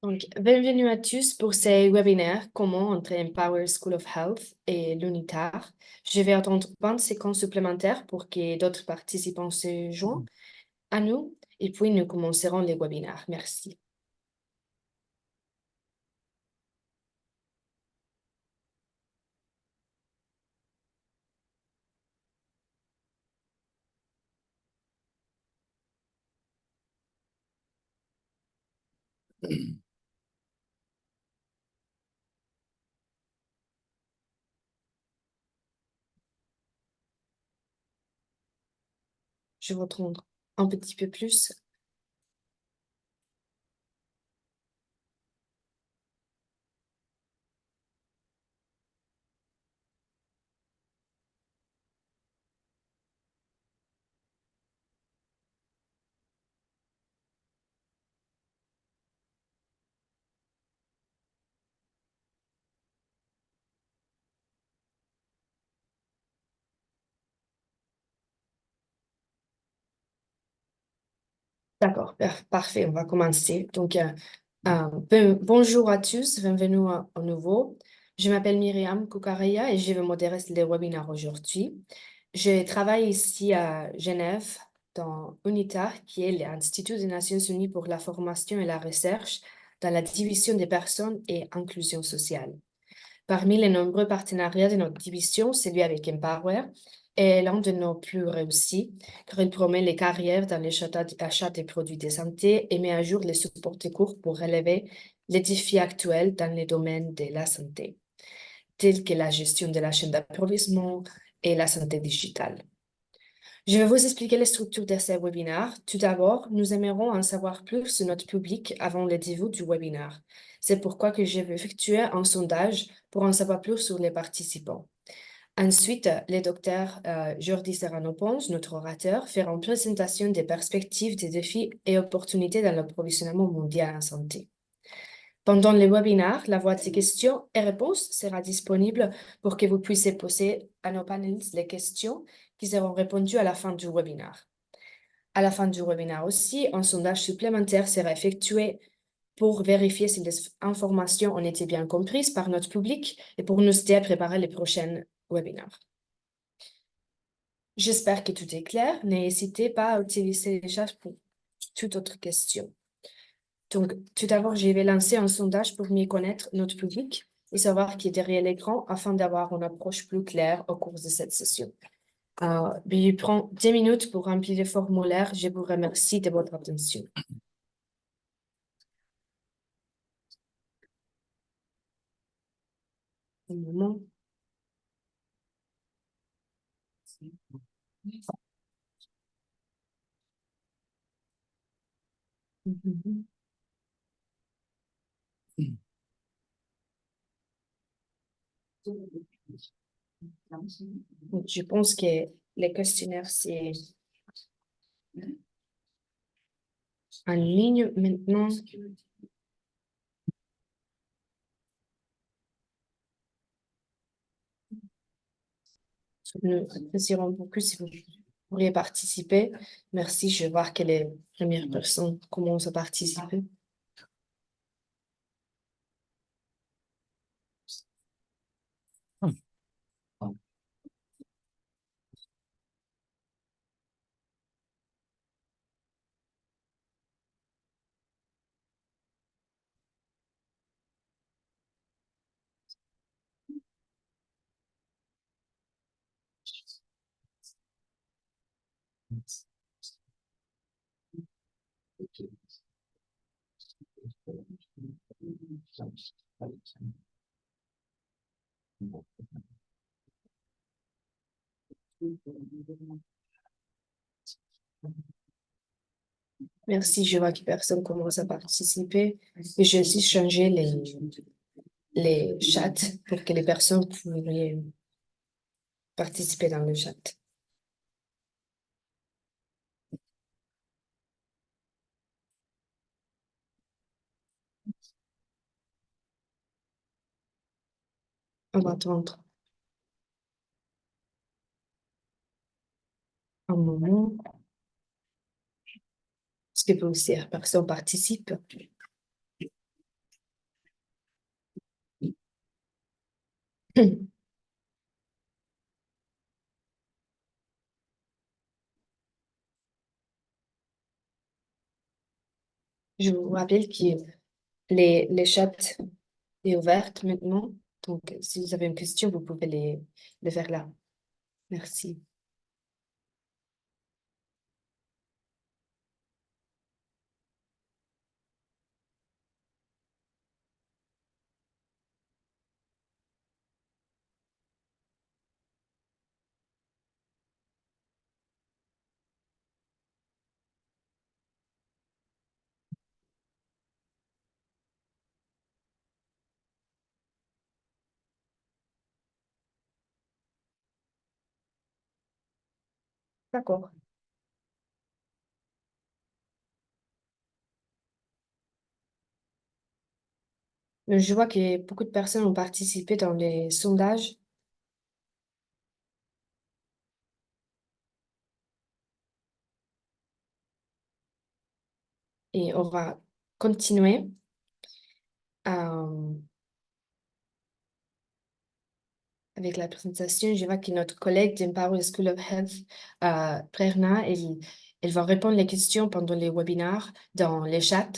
Donc, bienvenue à tous pour ces webinaires Comment entre Empower School of Health et l'UNITAR. Je vais attendre 20 secondes supplémentaires pour que d'autres participants se joignent à nous et puis nous commencerons les webinaires. Merci. Je vais attendre un petit peu plus. D'accord, parfait, on va commencer. Donc, bonjour à tous, bienvenue à nouveau. Je m'appelle Myriam Kukareya et je vais modérer les webinaires aujourd'hui. Je travaille ici à Genève, dans UNITAR, qui est l'Institut des Nations Unies pour la formation et la recherche dans la division des personnes et inclusion sociale. Parmi les nombreux partenariats de notre division, celui avec Empower est l'un de nos plus réussis, car il promet les carrières dans l'achat des produits de santé et met à jour les supports de cours pour relever les défis actuels dans les domaines de la santé, tels que la gestion de la chaîne d'approvisionnement et la santé digitale. Je vais vous expliquer les structures de ces webinaires. Tout d'abord, nous aimerons en savoir plus sur notre public avant le début du webinaire. C'est pourquoi que je vais effectuer un sondage pour en savoir plus sur les participants. Ensuite, le docteur Jordi Serrano-Pons, notre orateur, fera une présentation des perspectives, des défis et opportunités dans l'approvisionnement mondial en santé. Pendant le webinaire, la boîte de questions et réponses sera disponible pour que vous puissiez poser à nos panélistes les questions qui seront répondues à la fin du webinaire. À la fin du webinaire aussi, un sondage supplémentaire sera effectué pour vérifier si les informations ont été bien comprises par notre public et pour nous aider à préparer les prochains webinaires. J'espère que tout est clair. N'hésitez pas à utiliser les chats pour toute autre question. Donc, tout d'abord, je vais lancer un sondage pour mieux connaître notre public et savoir qui est derrière l'écran afin d'avoir une approche plus claire au cours de cette session. Je prends 10 minutes pour remplir le formulaire. Je vous remercie de votre attention. Un moment. Mhm. Donc, je pense que les questionnaires, c'est en ligne maintenant. Nous apprécierons beaucoup si vous pourriez participer. Merci. Je vais voir que les premières personnes commencent à participer. Merci. Je vois que personne commence à participer. Et j'ai aussi changé les chats pour que les personnes puissent participer dans le chat. On va attendre un moment. Est-ce que vous aussi, personne participe? Je vous rappelle que les chats est ouverte maintenant. Donc, si vous avez une question, vous pouvez les faire là. Merci. D'accord. Je vois que beaucoup de personnes ont participé dans les sondages et on va continuer. euh, Avec la présentation. Je vois que notre collègue d'Empower School of Health, Prerna, elle va répondre les questions pendant les webinaires dans les chats.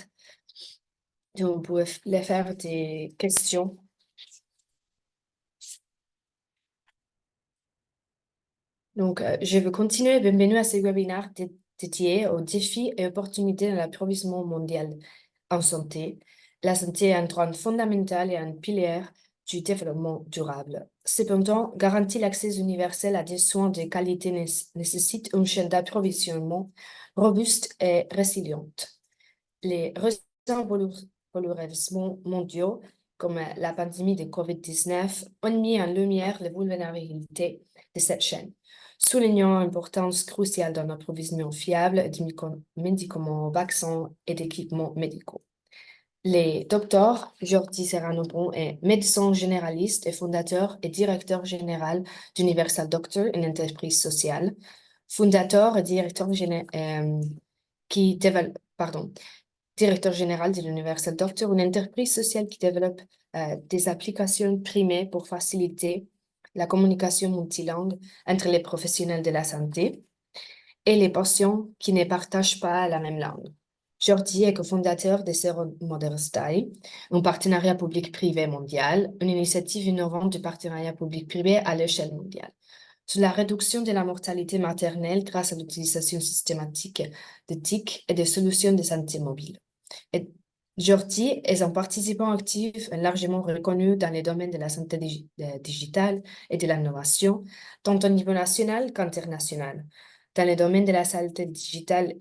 Donc, vous pouvez les faire des questions. Donc, je veux continuer. Bienvenue à ce webinaire dédié aux défis et opportunités de l'approvisionnement mondial en santé. La santé est un droit fondamental et un pilier du développement durable. Cependant, garantir l'accès universel à des soins de qualité nécessite une chaîne d'approvisionnement robuste et résiliente. Les récents bouleversements mondiaux, comme la pandémie de COVID-19, ont mis en lumière les vulnérabilités de cette chaîne, soulignant l'importance cruciale d'un approvisionnement fiable de médicaments, vaccins et d'équipements médicaux. Les docteurs Jordi Serrano-Bon est médecin généraliste et fondateur et directeur général d'Universal Doctor, une entreprise sociale, fondateur et directeur qui développe, pardon, directeur général de l'Universal Doctor, une entreprise sociale qui développe des applications primées pour faciliter la communication multilingue entre les professionnels de la santé et les patients qui ne partagent pas la même langue. Jordi est cofondateur de Zero Modern Style, un partenariat public-privé mondial, une initiative innovante de partenariat public-privé à l'échelle mondiale sur la réduction de la mortalité maternelle grâce à l'utilisation systématique de TIC et de solutions de santé mobile. Et Jordi est un participant actif largement reconnu dans les domaines de la santé digitale et de l'innovation, tant au niveau national qu'international. Dans le domaine de la santé digitale,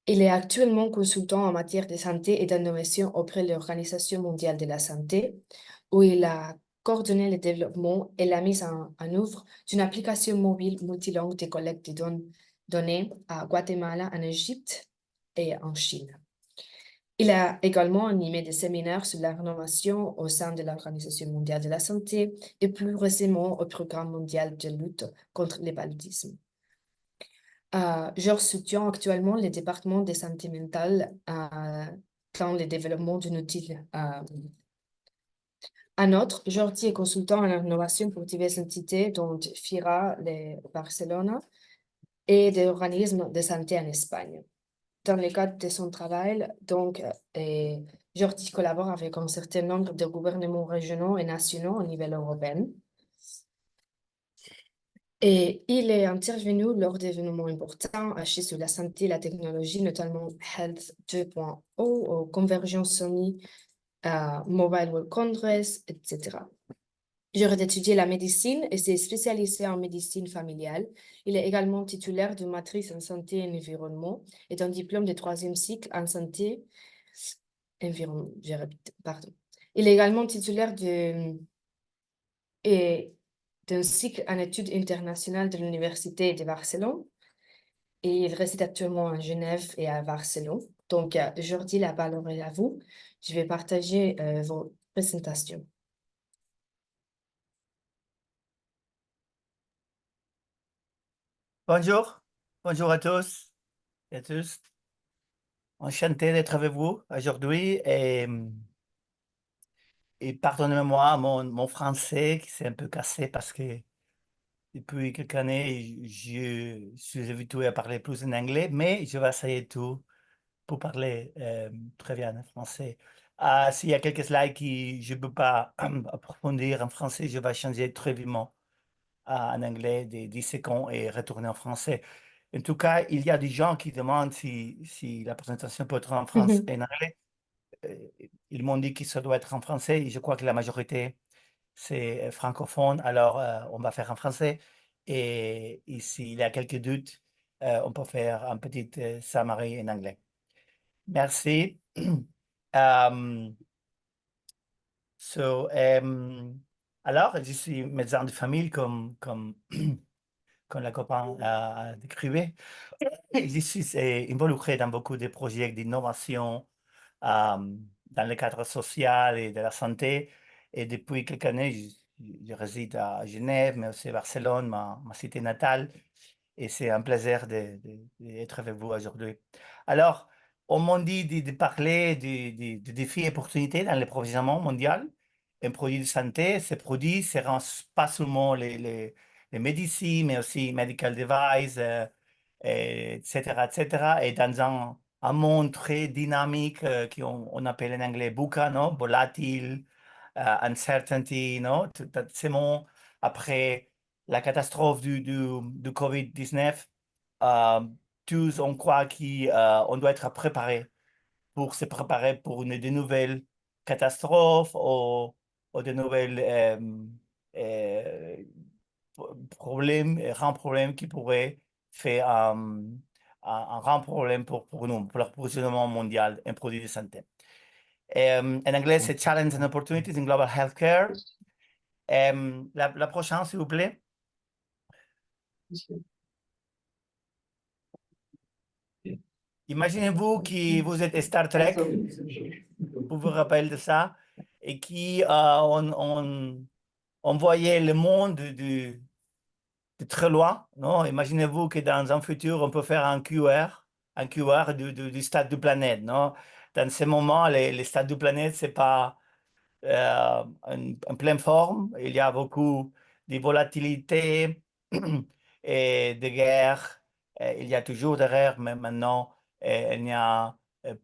il est actuellement consultant en matière de santé et d'innovation auprès de l'Organisation mondiale de la santé, où il a coordonné le développement et la mise en œuvre d'une application mobile multilingue de collecte de données à Guatemala, en Égypte et en Chine. Il a également animé des séminaires sur la rénovation au sein de l'Organisation mondiale de la santé et plus récemment au Programme mondial de lutte contre le paludisme. Je soutiens actuellement le département de santé mentale dans le développement d'un outil. Un autre, Jordi est consultant en innovation pour diverses entités, dont FIRA de Barcelone et des organismes de santé en Espagne. Dans le cadre de son travail, donc, Jordi collabore avec un certain nombre de gouvernements régionaux et nationaux au niveau européen. Et il est intervenu lors d'événements importants axés sur la santé et la technologie, notamment Health 2.0, au Convergence Sony, Mobile World Congress, etc. J'aurais étudié la médecine et s'est spécialisé en médecine familiale. Il est également titulaire d'une matrice en santé et environnement et d'un diplôme de troisième cycle en santé environnement. Pardon. Il est également titulaire et d'un cycle en études internationales de l'Université de Barcelone et il réside actuellement à Genève et à Barcelone. Donc, aujourd'hui, la parole est à vous. Je vais partager vos présentations. Bonjour, bonjour à tous et à tous. Enchanté d'être avec vous aujourd'hui. Et et pardonnez-moi mon français qui s'est un peu cassé parce que depuis quelques années, je suis habitué à parler plus en anglais, mais je vais essayer tout pour parler très bien en français. S'il y a quelques slides que je ne peux pas approfondir en français, je vais changer très vivement en anglais des 10 secondes et retourner en français. En tout cas, il y a des gens qui demandent si la présentation peut être en français Mhm. et en anglais. Euh, Ils m'ont dit que ça doit être en français et je crois que la majorité, c'est francophone. Alors, on va faire en français. Et s'il y a quelques doutes, on peut faire un petit summary en anglais. Merci. Um, so, alors, je suis médecin de famille comme la copain a décrit. Je suis involucré dans beaucoup de projets d'innovation dans le cadre social et de la santé. Et depuis quelques années, je réside à Genève, mais aussi à Barcelone, ma cité natale. Et c'est un plaisir d'être avec vous aujourd'hui. Alors, on m'a dit de parler des défis et opportunités dans l'approvisionnement mondial en produits de santé. Ces produits ne seront pas seulement les médecines, mais aussi medical devices, etc., etc. Et dans un monde très dynamique qu'on appelle en anglais VUCA, non? Volatile, uncertainty, non? Tous ces mots après la catastrophe du COVID-19, euh, tous on croit qu'on doit être préparé pour se préparer pour de nouvelles catastrophes ou de nouvelles euh, problèmes, grands problèmes qui pourraient faire un grand problème pour nous, pour l'approvisionnement mondial en produits de santé. En anglais, c'est Challenge and Opportunities in Global Healthcare. La prochaine, s'il vous plaît. Imaginez-vous que vous êtes Star Trek, vous vous rappelez de ça, et on voyait le monde de très loin, non? Imaginez-vous que dans un futur, on peut faire un QR du stade de planète, non? Dans ce moment, les stades de planète, c'est pas en pleine forme. Il y a beaucoup de volatilité et de guerre. Il y a toujours des guerres, mais maintenant, il y a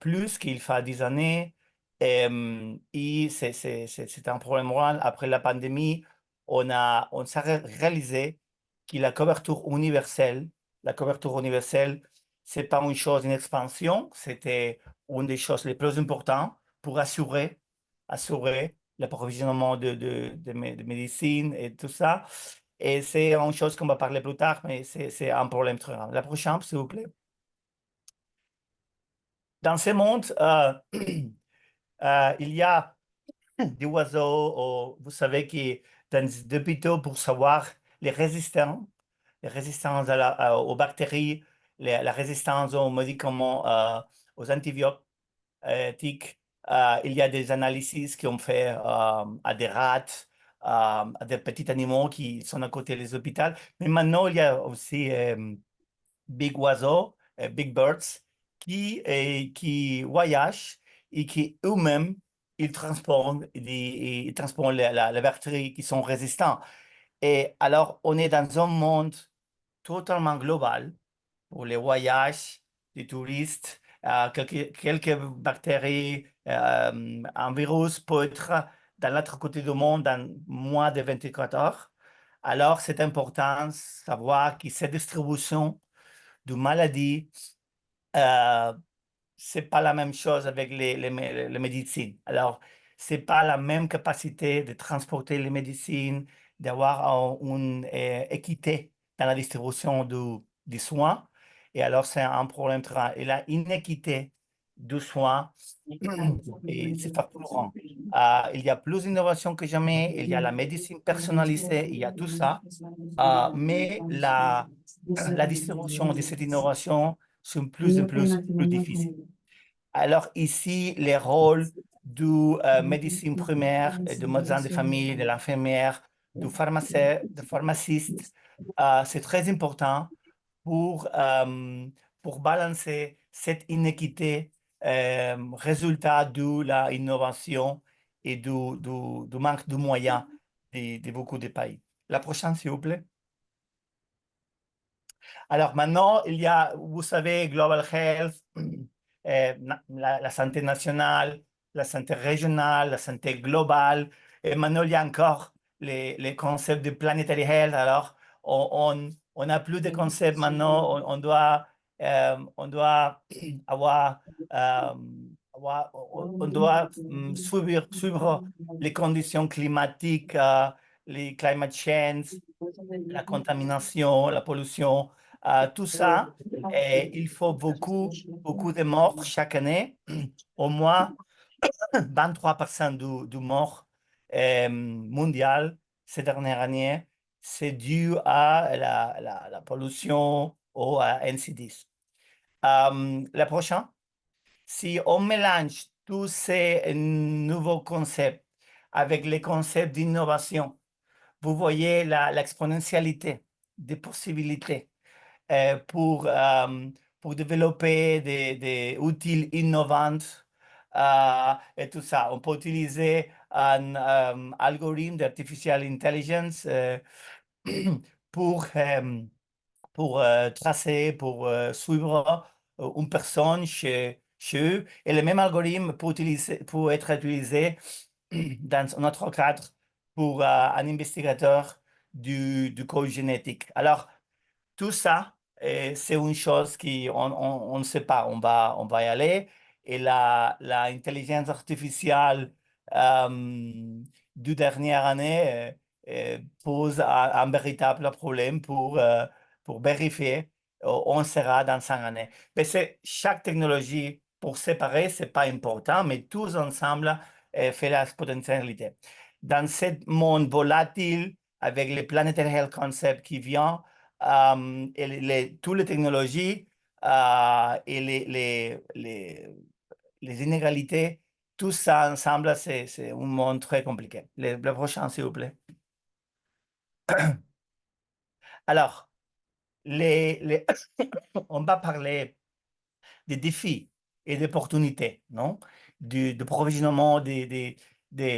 plus qu'il fait 10 années. Et c'est un problème moral. Après la pandémie, on s'est réalisé que la couverture universelle, c'est pas une chose, une expansion, c'était une des choses les plus importantes pour assurer l'approvisionnement de médecine et tout ça. Et c'est une chose qu'on va parler plus tard, mais c'est un problème très grave. La prochaine, s'il vous plaît. Dans ce monde, il y a des oiseaux, vous savez, qui dans des hôpitaux pour savoir les résistants, les résistances aux bactéries, la résistance aux médicaments, aux antibiotiques. Il y a des analyses qui ont fait à des rats, à des petits animaux qui sont à côté des hôpitaux. Mais maintenant, il y a aussi big oiseaux, big birds, qui voyagent et qui eux-mêmes, ils transportent les bactéries qui sont résistantes. Et alors, on est dans un monde totalement global pour les voyages des touristes. Quelques bactéries, un virus peut être dans l'autre côté du monde dans moins de 24 heures. Alors, c'est important de savoir que cette distribution de maladies, euh, c'est pas la même chose avec les médecines. Alors, c'est pas la même capacité de transporter les médecines, d'avoir une équité dans la distribution des soins. Et alors, c'est un problème très grand. Et la inéquité du soin, et c'est facturant. Il y a plus d'innovation que jamais, il y a la médecine personnalisée, il y a tout ça. Mais la distribution de cette innovation sont plus en plus difficiles. Alors ici, les rôles du médecin primaire, du médecin de famille, de l'infirmière, du pharmaciste, c'est très important pour balancer cette inéquité résultat de la innovation et du manque de moyens de beaucoup de pays. La prochaine, s'il vous plaît. Alors maintenant, il y a, vous savez, Global Health, la santé nationale, la santé régionale, la santé globale. Et maintenant, il y a encore les concepts de planetary health. Alors, on n'a plus de concepts maintenant. On doit avoir, on doit suivre les conditions climatiques, les climate change, la contamination, la pollution, tout ça. Et il faut beaucoup de morts chaque année. Au moins 23% du mort mondial ces dernières années, c'est dû à la pollution ou à NC10. La prochaine, si on mélange tous ces nouveaux concepts avec les concepts d'innovation, vous voyez l'exponentialité des possibilités pour développer des outils innovants et tout ça. On peut utiliser un algorithme d'artificial intelligence pour, euh, pour tracer, pour suivre une personne chez eux. Et le même algorithme peut être utilisé dans un autre cadre pour un investigateur du code génétique. Alors, tout ça, c'est une chose on ne sait pas. On va y aller. Et l'intelligence artificielle du dernière année pose un véritable problème pour vérifier où on sera dans 5 années. Mais chaque technologie pour séparer, c'est pas important, mais tous ensemble fait la potentialité. Dans ce monde volatile, avec les Planetary Health Concept qui vient, et toutes les technologies et les inégalités, tout ça ensemble, c'est un monde très compliqué. Le prochain, s'il vous plaît. Alors, on va parler des défis et d'opportunités, non? Du provisionnement des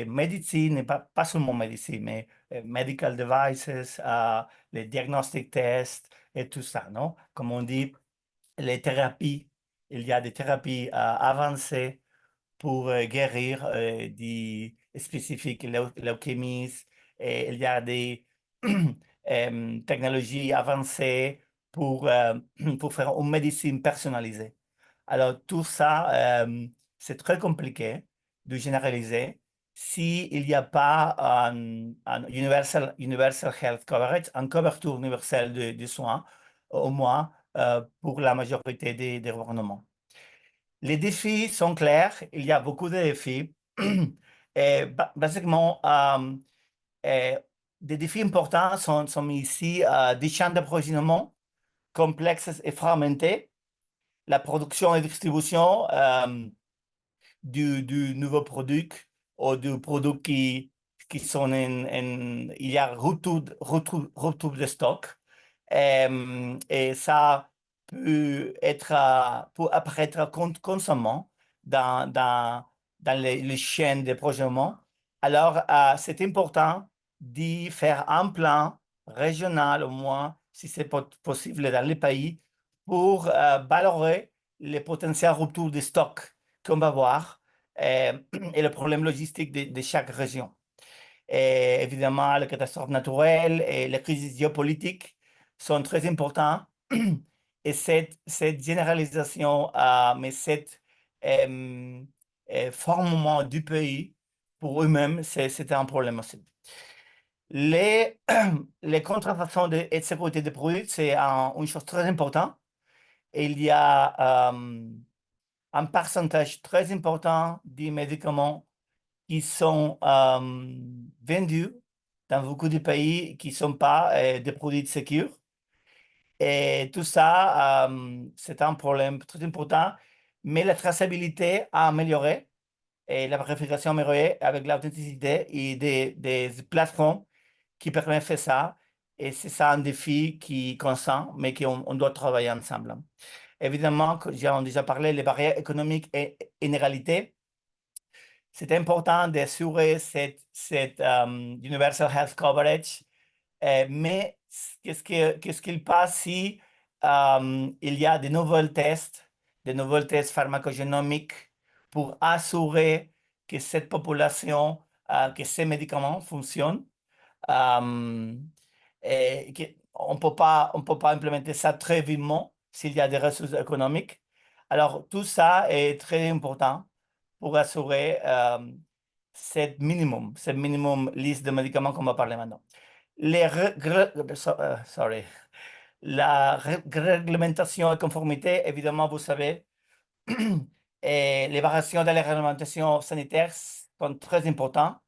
médecines, et pas seulement médecine, mais medical devices, les diagnostic tests et tout ça, non? Comme on dit, les thérapies, il y a des thérapies avancées pour guérir des spécifiques leucémies. Et il y a des technologies avancées pour, pour faire une médecine personnalisée. Alors, tout ça, c'est très compliqué de généraliser s'il n'y a pas un universal health coverage, une couverture universelle de soins, au moins pour la majorité des gouvernements. Les défis sont clairs, il y a beaucoup de défis. Et basiquement, des défis importants sont ici des chaînes d'approvisionnement complexes et fragmentées, la production et distribution du nouveau produit ou du produit qui sont il y a retour de stock. Et ça peut apparaître consommant dans les chaînes de provisionnement. Alors, c'est important d'y faire un plan régional au moins, si c'est possible dans les pays, pour valorer les potentiels retours de stock qu'on va voir et le problème logistique de chaque région. Et évidemment, les catastrophes naturelles et les crises géopolitiques sont très importants. Et cette généralisation, mais cette formement du pays, pour eux-mêmes, c'est un problème aussi. Les, les contrefaçons et de sécurité des produits, c'est une chose très importante. Il y a un pourcentage très important des médicaments qui sont vendus dans beaucoup de pays qui ne sont pas des produits sécurs. Et tout ça, c'est un problème très important. Mais la traçabilité a amélioré et la vérification a amélioré avec l'authenticité et des plateformes qui permettent de faire ça. Et c'est ça un défi qui constant, mais qu'on on doit travailler ensemble. Évidemment, j'ai déjà parlé, les barrières économiques et inégalités. c'est important d'assurer cette universal health coverage. Mais qu'est-ce qu'il passe si il y a de nouveaux tests pharmacogénomiques pour assurer que cette population, que ces médicaments fonctionnent? Euh, on peut pas implémenter ça très vivement s'il y a des ressources économiques. Alors, tout ça est très important pour assurer cette minimum liste de médicaments qu'on va parler maintenant. Sorry. Réglementation et conformité, évidemment, vous savez, et les variations dans les réglementations sanitaires sont très importantes.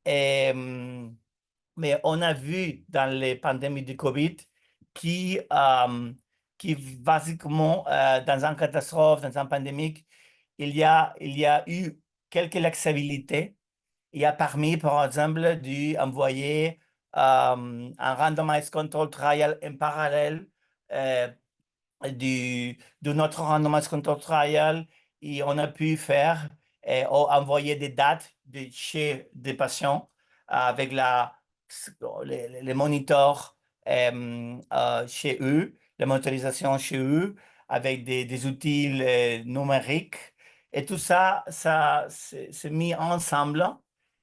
Et, mais on a vu dans les pandémies de Covid qui, qui basiquement, dans une catastrophe, dans une pandémie, il y a eu quelques laxabilités. Il y a permis, par exemple, d'envoyer un randomized control trial en parallèle euh, de notre randomized control trial et on a pu faire envoyer des dates de chez des patients avec les moniteurs chez eux, la monitorisation chez eux avec des outils numériques. Et tout ça, ça s'est mis ensemble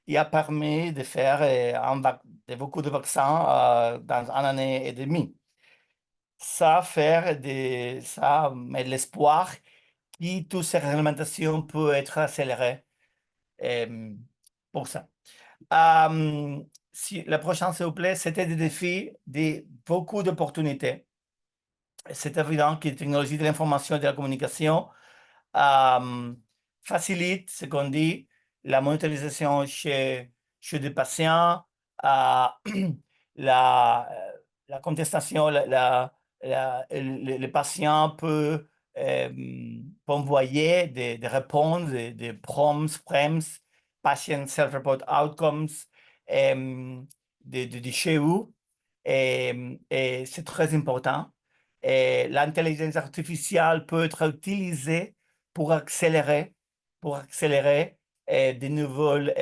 et a permis de faire beaucoup de vaccins dans une année et demie. Ça met l'espoir que toutes ces réglementations peuvent être accélérées euh, pour ça. Si, la prochaine, s'il vous plaît, c'était des défis, beaucoup d'opportunités. C'est évident que la technologie de l'information et de la communication euh, facilite, ce qu'on dit, la monitorisation chez des patients, euh, la, la contestation, le patient peut envoyer des réponses, des PROMs, PREMS, Patient Self-Report Outcomes, de chez eux. Et c'est très important. Et l'intelligence artificielle peut être utilisée pour accélérer, pour accélérer de nouvelles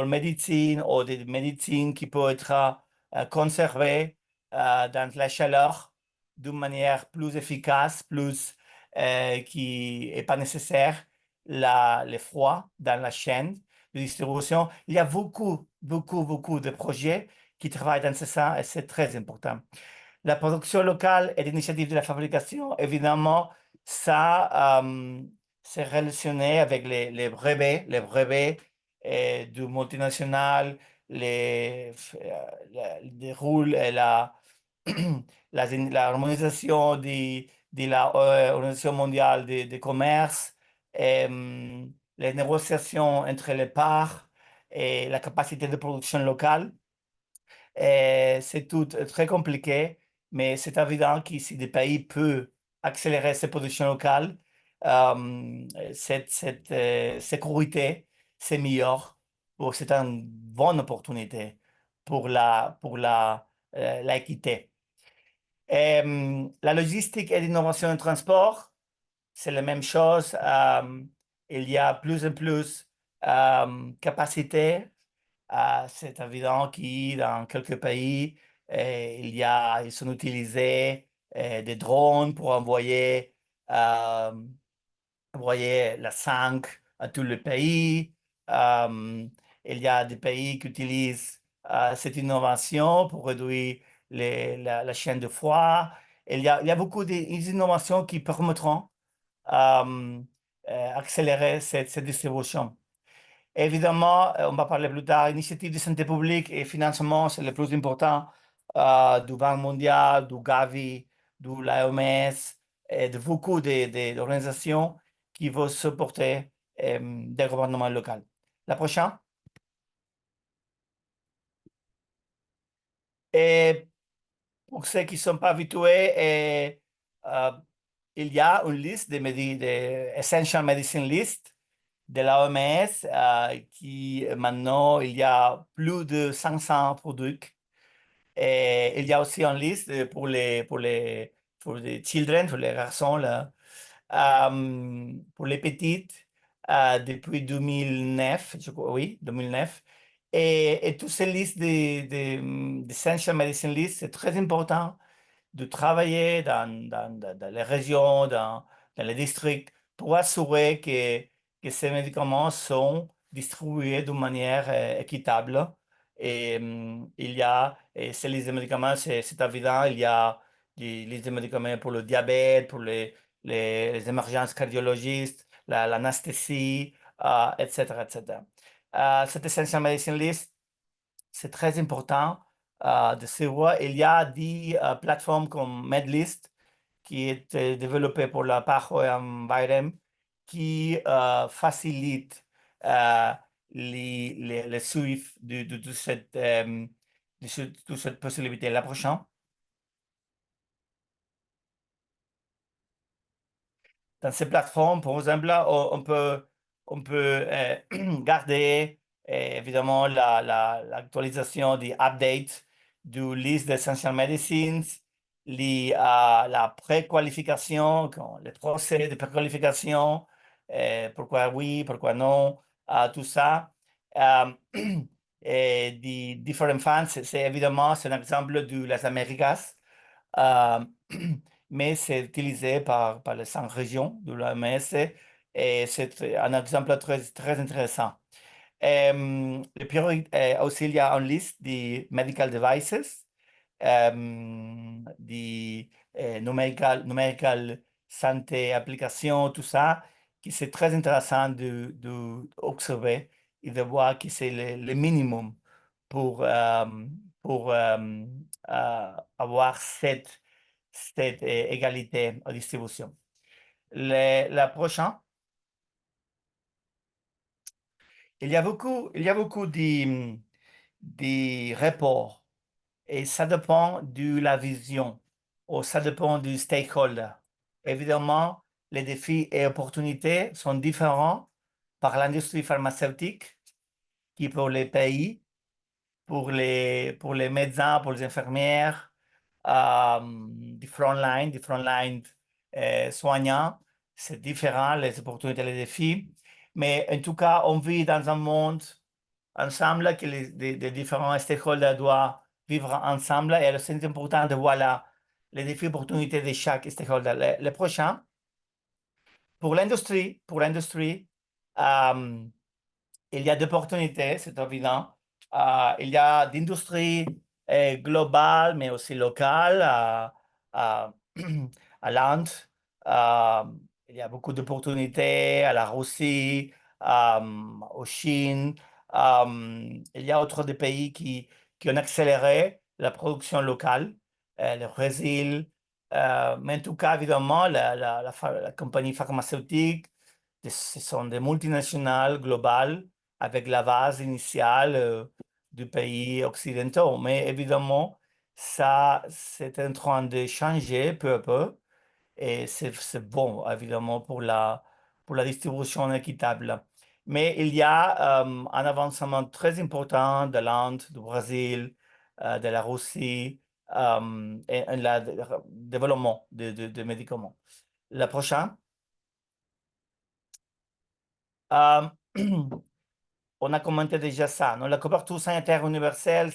médecines ou des médecines qui peuvent être conservées dans la chaleur d'une manière plus efficace, qui n'est pas nécessaire le froid dans la chaîne de distribution. Il y a beaucoup de projets qui travaillent dans ce sens et c'est très important. La production locale et l'initiative de la fabrication, évidemment, ça, c'est relationné avec les brevets du multinational, les rôles et l'harmonisation de la Organisation mondiale de commerce, les négociations entre les parts et la capacité de production locale. C'est tout très compliqué, mais c'est évident que si des pays peuvent accélérer ces productions locales, cette sécurité, c'est meilleur. C'est une bonne opportunité pour l'équité. La logistique et l'innovation de transport, c'est la même chose. Il y a plus en plus capacité. C'est évident que dans quelques pays, ils sont utilisés des drones pour euh, envoyer la 5 à tout le pays. Euh, il y a des pays qui utilisent cette innovation pour réduire la chaîne de froid. Il y a beaucoup d'innovations qui permettront euh, accélérer cette distribution. Évidemment, on va parler plus tard, initiative de santé publique et financement, c'est le plus important du Banque mondial, du Gavi, de l'OMS et de beaucoup d'organisations qui vont supporter des gouvernements locaux. La prochaine. Et pour ceux qui ne sont pas habitués, euh, il y a une liste de Essential Medicine List de la OMS qui maintenant, il y a plus de 500 produits. Et il y a aussi une liste pour les children, pour les garçons, là, pour les petites. depuis 2009, je crois, oui, 2009. Et toutes ces listes d'essential medicine list, c'est très important de travailler dans les régions, dans les districts, pour assurer que ces médicaments sont distribués d'une manière équitable. Et il y a, et ces listes de médicaments, c'est évident, il y a des listes de médicaments pour le diabète, pour les émergences cardiologistes, l'anesthésie, etc., etc. Cette Essential Medicine List, c'est très important de savoir. Il y a des plateformes comme Medlist qui est développée pour la PAHO et Envirem qui facilite euh, les suivis de cette possibilité. La prochaine. Dans ces plateformes, par exemple, là, on peut garder évidemment l'actualisation des updates du liste d'essential medicines, la préqualification, les procès de préqualification, pourquoi oui, pourquoi non, tout ça. Euh, et des différents fans, c'est évidemment, c'est un exemple de les Américas. Euh, mais c'est utilisé par les 5 régions de l'OMS et c'est un exemple très, très intéressant. Aussi, il y a une liste des medical devices, des numérical santé, applications, tout ça, qui c'est très intéressant d'observer et de voir que c'est le minimum pour, euh, pour avoir cette égalité en distribution. La prochaine, il y a beaucoup de rapports et ça dépend de la vision ou ça dépend du stakeholder. Évidemment, les défis et opportunités sont différents par l'industrie pharmaceutique qui pour les pays, pour les médecins, pour les infirmières, des frontline soignants. C'est différent, les opportunités, les défis. Mais en tout cas, on vit dans un monde ensemble que les différents stakeholders doivent vivre ensemble. Et c'est important de voir les défis et opportunités de chaque stakeholder. Le prochain, pour l'industrie, euh, il y a d'opportunités, c'est évident. Il y a d'industries globales, mais aussi locales à, à l'Inde. Euh, il y a beaucoup d'opportunités à la Russie, aux Chine. Il y a d'autres des pays qui ont accéléré la production locale, le Brésil. Mais en tout cas, évidemment, la compagnie pharmaceutique, ce sont des multinationales globales avec la base initiale du pays occidentaux. Mais évidemment, ça, c'est en train de changer peu à peu et c'est bon, évidemment, pour la distribution équitable. Mais il y a un avancement très important de l'Inde, du Brésil, de la Russie et le développement de médicaments. La prochaine. Euh, on a commenté déjà ça, non? La couverture sanitaire universelle,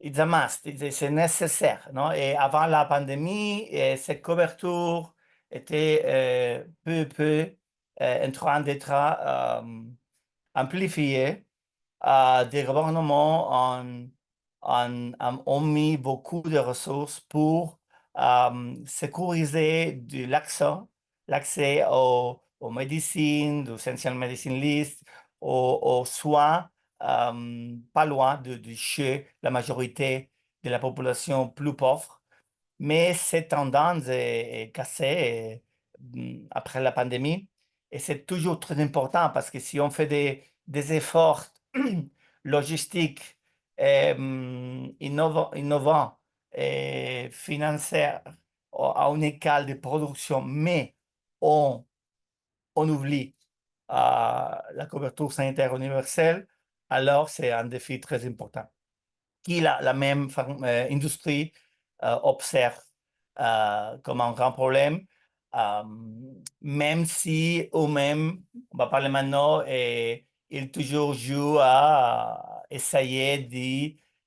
it's a must, c'est nécessaire, non? Et avant la pandémie, cette couverture était peu à peu en train d'être amplifiée. Des gouvernements ont mis beaucoup de ressources pour sécuriser l'accès aux médecines, aux essential medicine list, aux soins, pas loin de chez la majorité de la population plus pauvre. Mais cette tendance est cassée après la pandémie. Et c'est toujours très important parce que si on fait des efforts logistiques innovants et financiers à une école de production, mais on oublie la couverture sanitaire universelle, alors c'est un défi très important qui la même industrie observe comme un grand problème. Euh, Même si eux-mêmes, on va parler maintenant, et ils toujours jouent à essayer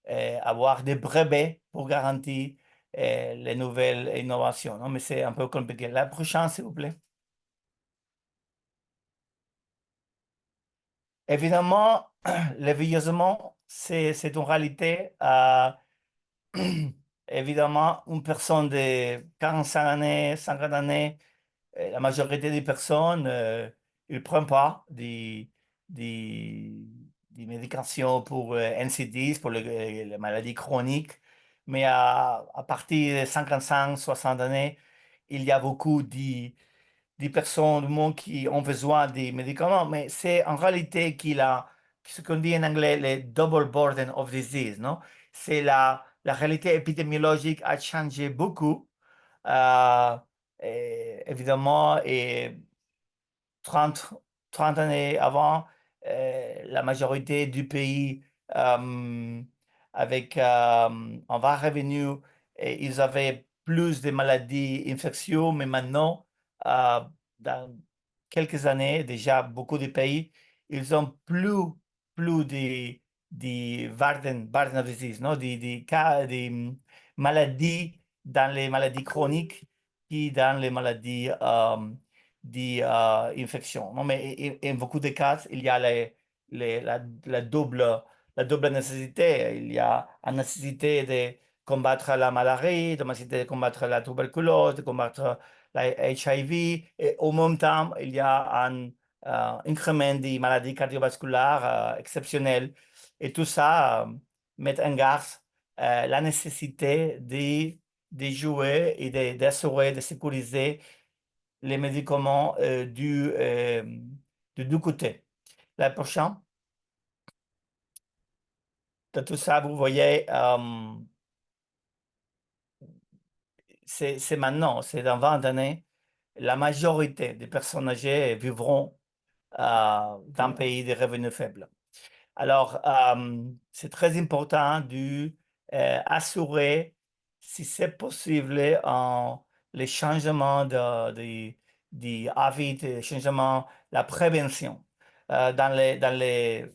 d'avoir des brevets pour garantir les nouvelles innovations, non? Mais c'est un peu compliqué. La prochaine, s'il vous plaît. Évidemment, le vieillissement, c'est une réalité. Évidemment, une personne de 45 années, 50 années, la majorité des personnes, ils ne prennent pas des médications pour NCD, pour les maladies chroniques. Mais à partir de 55, 60 années, il y a beaucoup des personnes du monde qui ont besoin des médicaments, mais c'est en réalité qu'il a ce qu'on dit en anglais le double burden of disease, non? C'est la réalité épidémiologique a changé beaucoup, euh, évidemment, et 30 30 années avant, la majorité du pays euh, avec un bas revenu, et ils avaient plus de maladies infectieuses, mais maintenant, dans quelques années, déjà, beaucoup de pays, ils ont plus de burden of disease, non? Des cas, des maladies dans les maladies chroniques qui dans les maladies d'infection. Non, mais en beaucoup de cas, il y a la double nécessité. Il y a la nécessité de combattre la malaria, la nécessité de combattre la tuberculose, de combattre la HIV, et au même temps, il y a un incrément des maladies cardiovasculaires exceptionnel. Et tout ça met en garde la nécessité de jouer et d'assurer, de sécuriser les médicaments du deux côtés. La prochaine, de tout ça, vous voyez, c'est maintenant, c'est dans 20 années, la majorité des personnes âgées vivront dans un pays de revenus faibles. Alors, c'est très important d'assurer, si c'est possible, les changements de habits, les changements, la prévention. Dans les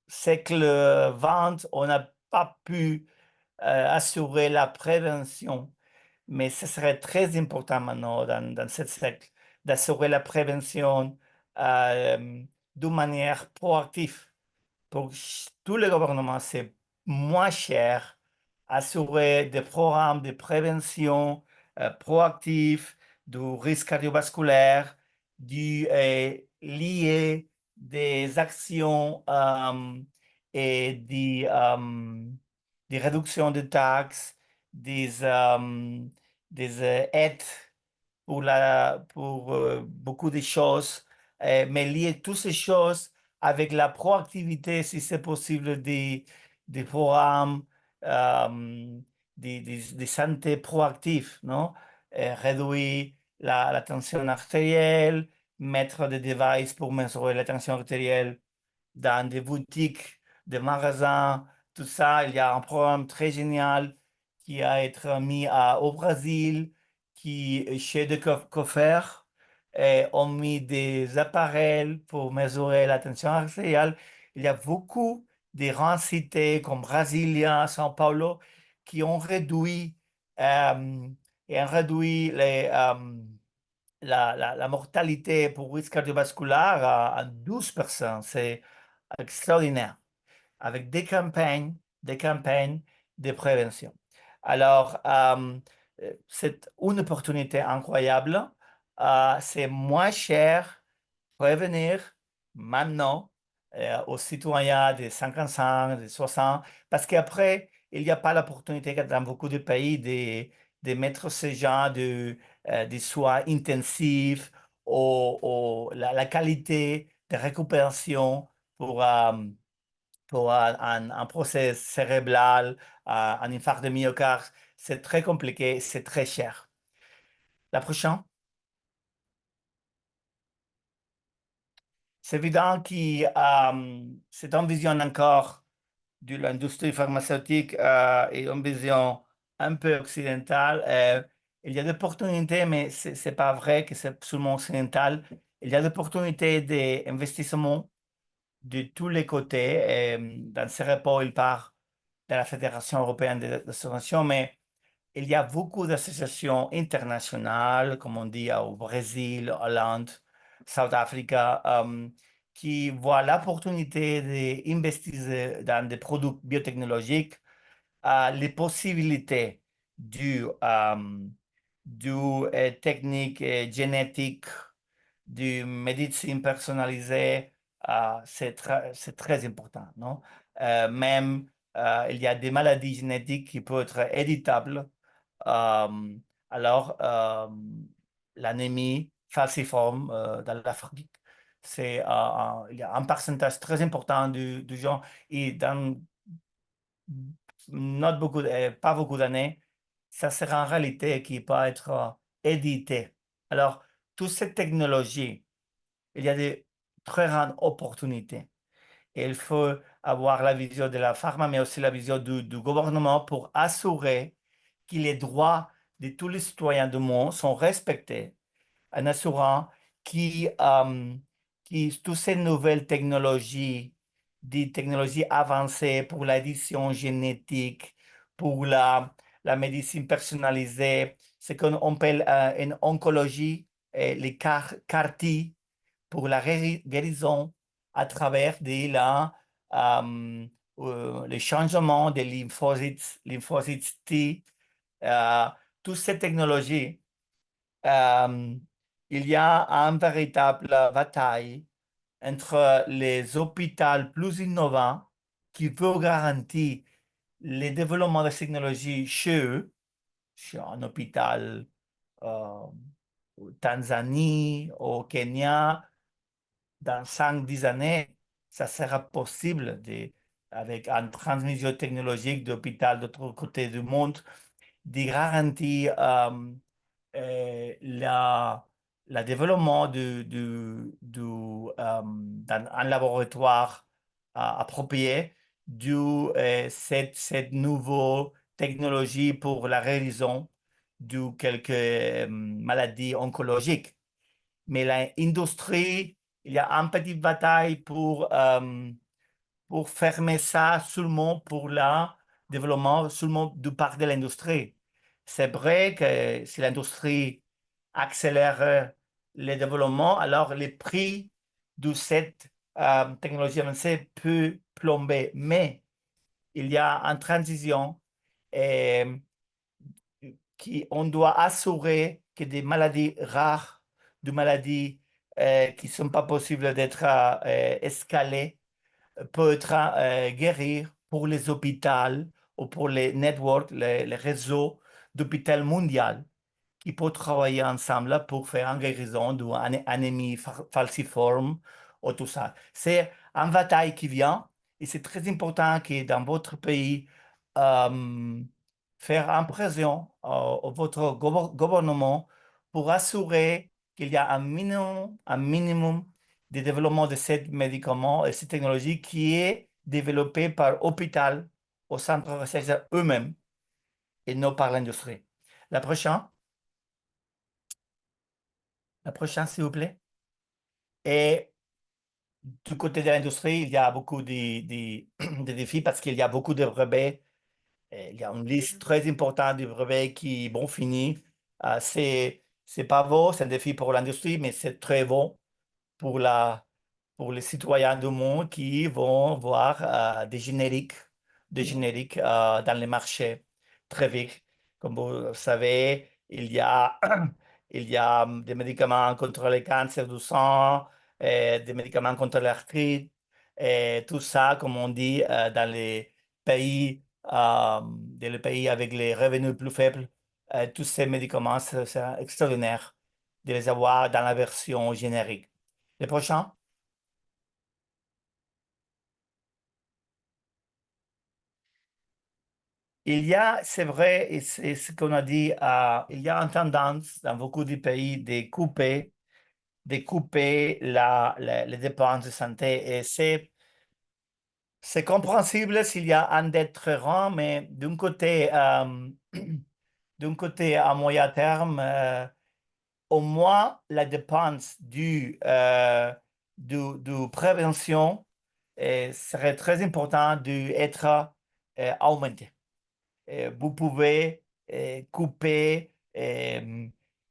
siècles 20, on n'a pas pu assurer la prévention, mais ce serait très important maintenant dans ce siècle d'assurer la prévention d'une manière proactive. Pour tous les gouvernements, c'est moins cher assurer des programmes de prévention proactifs du risque cardiovasculaire, lier des actions et des réductions de taxes, des aides pour beaucoup de choses, mais lier toutes ces choses avec la proactivité, si c'est possible, des programmes de santé proactifs, non? Réduire la tension artérielle, mettre des devices pour mesurer la tension artérielle dans des boutiques, des magasins, tout ça. Il y a un programme très génial qui a été mis au Brésil, qui, chez des coiffeurs, ont mis des appareils pour mesurer la tension artérielle. Il y a beaucoup de grandes cités comme Brasilia, São Paulo, qui ont réduit, euh, et ont réduit la mortalité pour risque cardiovasculaire à 12%. C'est extraordinaire, avec des campagnes de prévention. Alors, c'est une opportunité incroyable. C'est moins cher prévenir maintenant aux citoyens de 55, de 60, parce qu'après, il n'y a pas l'opportunité dans beaucoup de pays de mettre ces gens de soins intensifs ou la qualité de récupération pour, pour un procès cérébral, un infarct de myocarde. C'est très compliqué, c'est très cher. La prochaine. C'est évident que c'est une vision encore de l'industrie pharmaceutique et une vision un peu occidentale. il y a des opportunités, mais ce n'est pas vrai que c'est seulement occidental. Il y a des opportunités d'investissement de tous les côtés. Dans ce rapport, il parle de la Fédération européenne d'assurance, mais il y a beaucoup d'associations internationales, comme on dit au Brésil, Hollande, South Africa, qui voient l'opportunité d'investir dans des produits biotechnologiques, les possibilités du technique génétique, du médecine personnalisée, c'est très important, non? Même, il y a des maladies génétiques qui peuvent être éditables. Euh, alors, l'anémie falciforme dans l'Afrique, il y a un pourcentage très important du genre. Et dans pas beaucoup d'années, ça sera une réalité qui peut être éditée. Alors, toute cette technologie, il y a de très grandes opportunités. Et il faut avoir la vision de la pharma, mais aussi la vision du gouvernement pour assurer que les droits de tous les citoyens du monde sont respectés en assurant que toutes ces nouvelles technologies, des technologies avancées pour l'édition génétique, pour la médecine personnalisée, ce qu'on appelle en oncologie, les CAR-T, pour la guérison à travers euh, le changement des lymphocytes T, euh, toutes ces technologies, euh, il y a une véritable bataille entre les hôpitaux plus innovants qui veulent garantir le développement de technologies chez eux, chez un hôpital euh, au Tanzanie, au Kenya, dans 5 10 années, ça sera possible avec une transmission technologique d'hôpital de l'autre côté du monde, de garantir le développement dans un laboratoire approprié cette nouvelle technologie pour la guérison de quelques maladies oncologiques. Mais l'industrie, il y a une petite bataille pour fermer ça seulement pour le développement seulement du parc de l'industrie. C'est vrai que si l'industrie accélère le développement, alors les prix de cette technologie avancée peut plomber. Mais il y a une transition euh, on doit assurer que des maladies rares, des maladies qui ne sont pas possibles d'être escalées, peut être guéri pour les hôpitaux ou pour les networks, les réseaux d'hôpitaux mondiaux qui peuvent travailler ensemble pour faire une guérison d'une anémie falciforme ou tout ça. C'est une bataille qui vient et c'est très important que dans votre pays, euh, faire une pression à votre gouvernement pour assurer qu'il y a un minimum de développement de ces médicaments et ces technologies qui est développé par l'hôpital au centre de recherche eux-mêmes et non par l'industrie. La prochaine, la prochaine, s'il vous plaît. Et du côté de l'industrie, il y a beaucoup de défis parce qu'il y a beaucoup de brevets. Et il y a une liste très importante de brevets qui vont finir. C'est pas beau, c'est un défi pour l'industrie, mais c'est très bon pour pour les citoyens du monde qui vont voir des génériques dans les marchés très vite. Comme vous le savez, il y a des médicaments contre le cancer du sang, des médicaments contre l'arthrite, et tout ça, comme on dit, dans les pays avec les revenus plus faibles. Tous ces médicaments, c'est extraordinaire de les avoir dans la version générique. Le prochain, c'est vrai, et c'est ce qu'on a dit, il y a une tendance dans beaucoup de pays de couper les dépenses de santé. Et c'est compréhensible s'il y a un dette très grand, mais d'un côté, d'un côté, à moyen terme, au moins la dépense du prévention serait très important d'être augmentée. Vous pouvez couper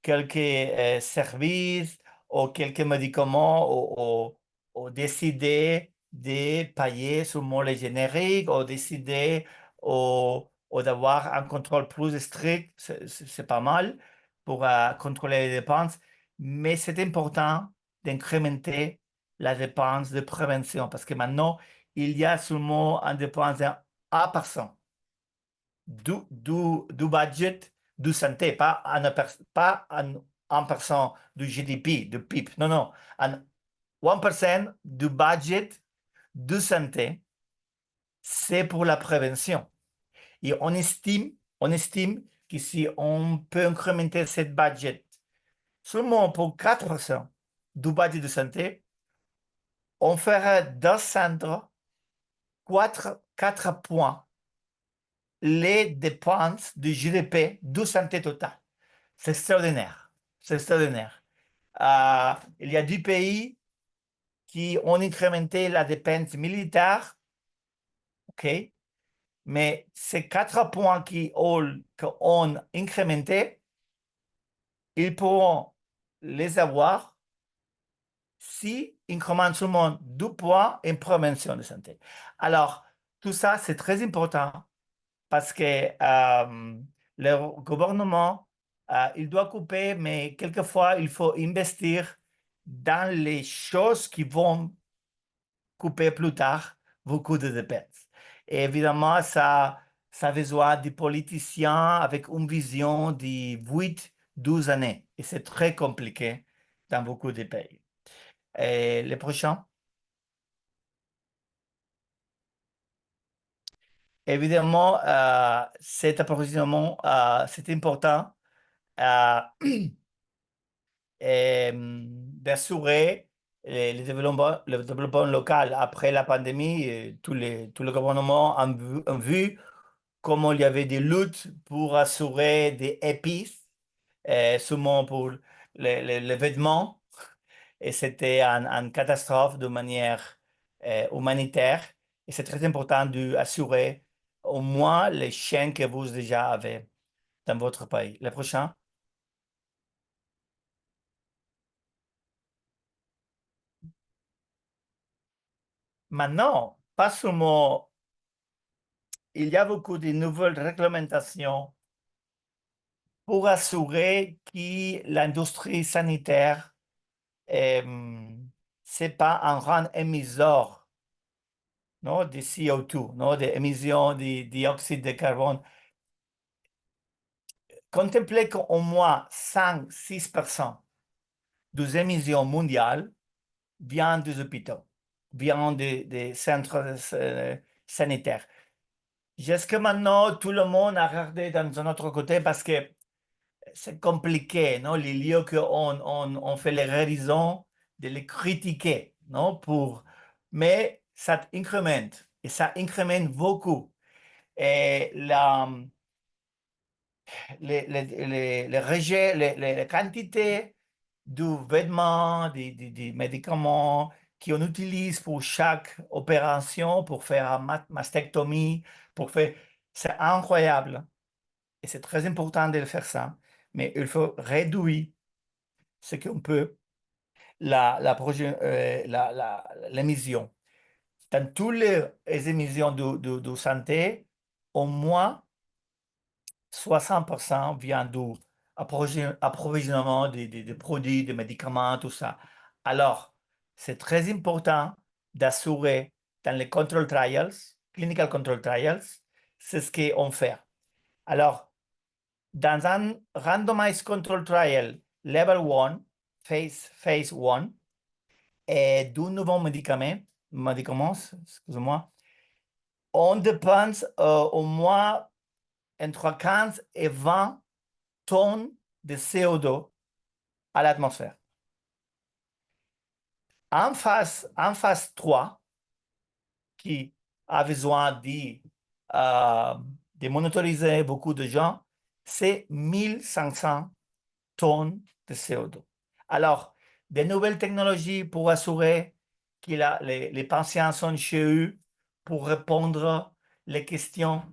quelques services ou quelques médicaments ou décider de payer seulement les génériques ou décider ou d'avoir un contrôle plus strict. C'est pas mal pour contrôler les dépenses, mais c'est important d'incrémenter la dépense de prévention parce que maintenant, il y a seulement une dépense de 1% du budget de santé, pas 1% du GDP, du PIB. Non, non. 1% du budget de santé, c'est pour la prévention. Et on estime que si on peut incrémenter cette budget seulement pour 4% du budget de santé, on fera descendre 4 points les dépenses du GDP de santé totale. C'est extraordinaire. C'est extraordinaire. Il y a 10 pays qui ont incrémenté la dépense militaire, OK? Mais ces 4 points qu'on incrémenté, ils pourront les avoir si incrémentent seulement 2 points en prévention de santé. Alors, tout ça, c'est très important parce que le gouvernement, il doit couper, mais quelquefois, il faut investir dans les choses qui vont couper plus tard beaucoup de dépenses. Et évidemment, ça a besoin des politiciens avec une vision de 8-12 années. Et c'est très compliqué dans beaucoup de pays. Et le prochain, évidemment, cet approvisionnement, c'est important. euh, d'assurer le développement local. Après la pandémie, tous les gouvernements ont vu comment il y avait des luttes pour assurer des épices, seulement pour les vêtements. Et c'était une catastrophe de manière humanitaire. Et c'est très important d'assurer au moins les chaînes que vous déjà avez dans votre pays. Le prochain. Maintenant, pas seulement il y a beaucoup de nouvelles réglementations pour assurer que l'industrie sanitaire c'est pas un grand émetteur, non, de CO2, non, des émissions de dioxyde de carbone. Contemplez qu'au moins 5-6% des émissions mondiales viennent des hôpitaux, viennent des centres sanitaires. Jusqu'à maintenant, tout le monde a regardé dans un autre côté parce que c'est compliqué, non? Les lieux qu'on on fait les révisions, de les critiquer, non? Mais ça incrémente, et ça incrémente beaucoup. Et les rejets, les quantités de vêtements, des médicaments qu'on utilise pour chaque opération, pour faire une mastectomie, c'est incroyable. Et c'est très important de le faire ça. Mais il faut réduire ce qu'on peut, l'émission. Dans toutes les émissions de santé, au moins 60% vient du approvisionnement des produits, des médicaments, tout ça. Alors, c'est très important d'assurer dans les control trials, clinical control trials, c'est ce qu'on fait. Alors, dans un randomized control trial level 1, phase 1, et d'un nouveau médicament, excusez-moi, on dépense au moins entre 15 et 20 tonnes de CO2 à l'atmosphère. En phase 3, qui a besoin de monitoriser beaucoup de gens, c'est 1500 tonnes de CO2. Alors, des nouvelles technologies pour assurer que les patients sont chez eux pour répondre les questions.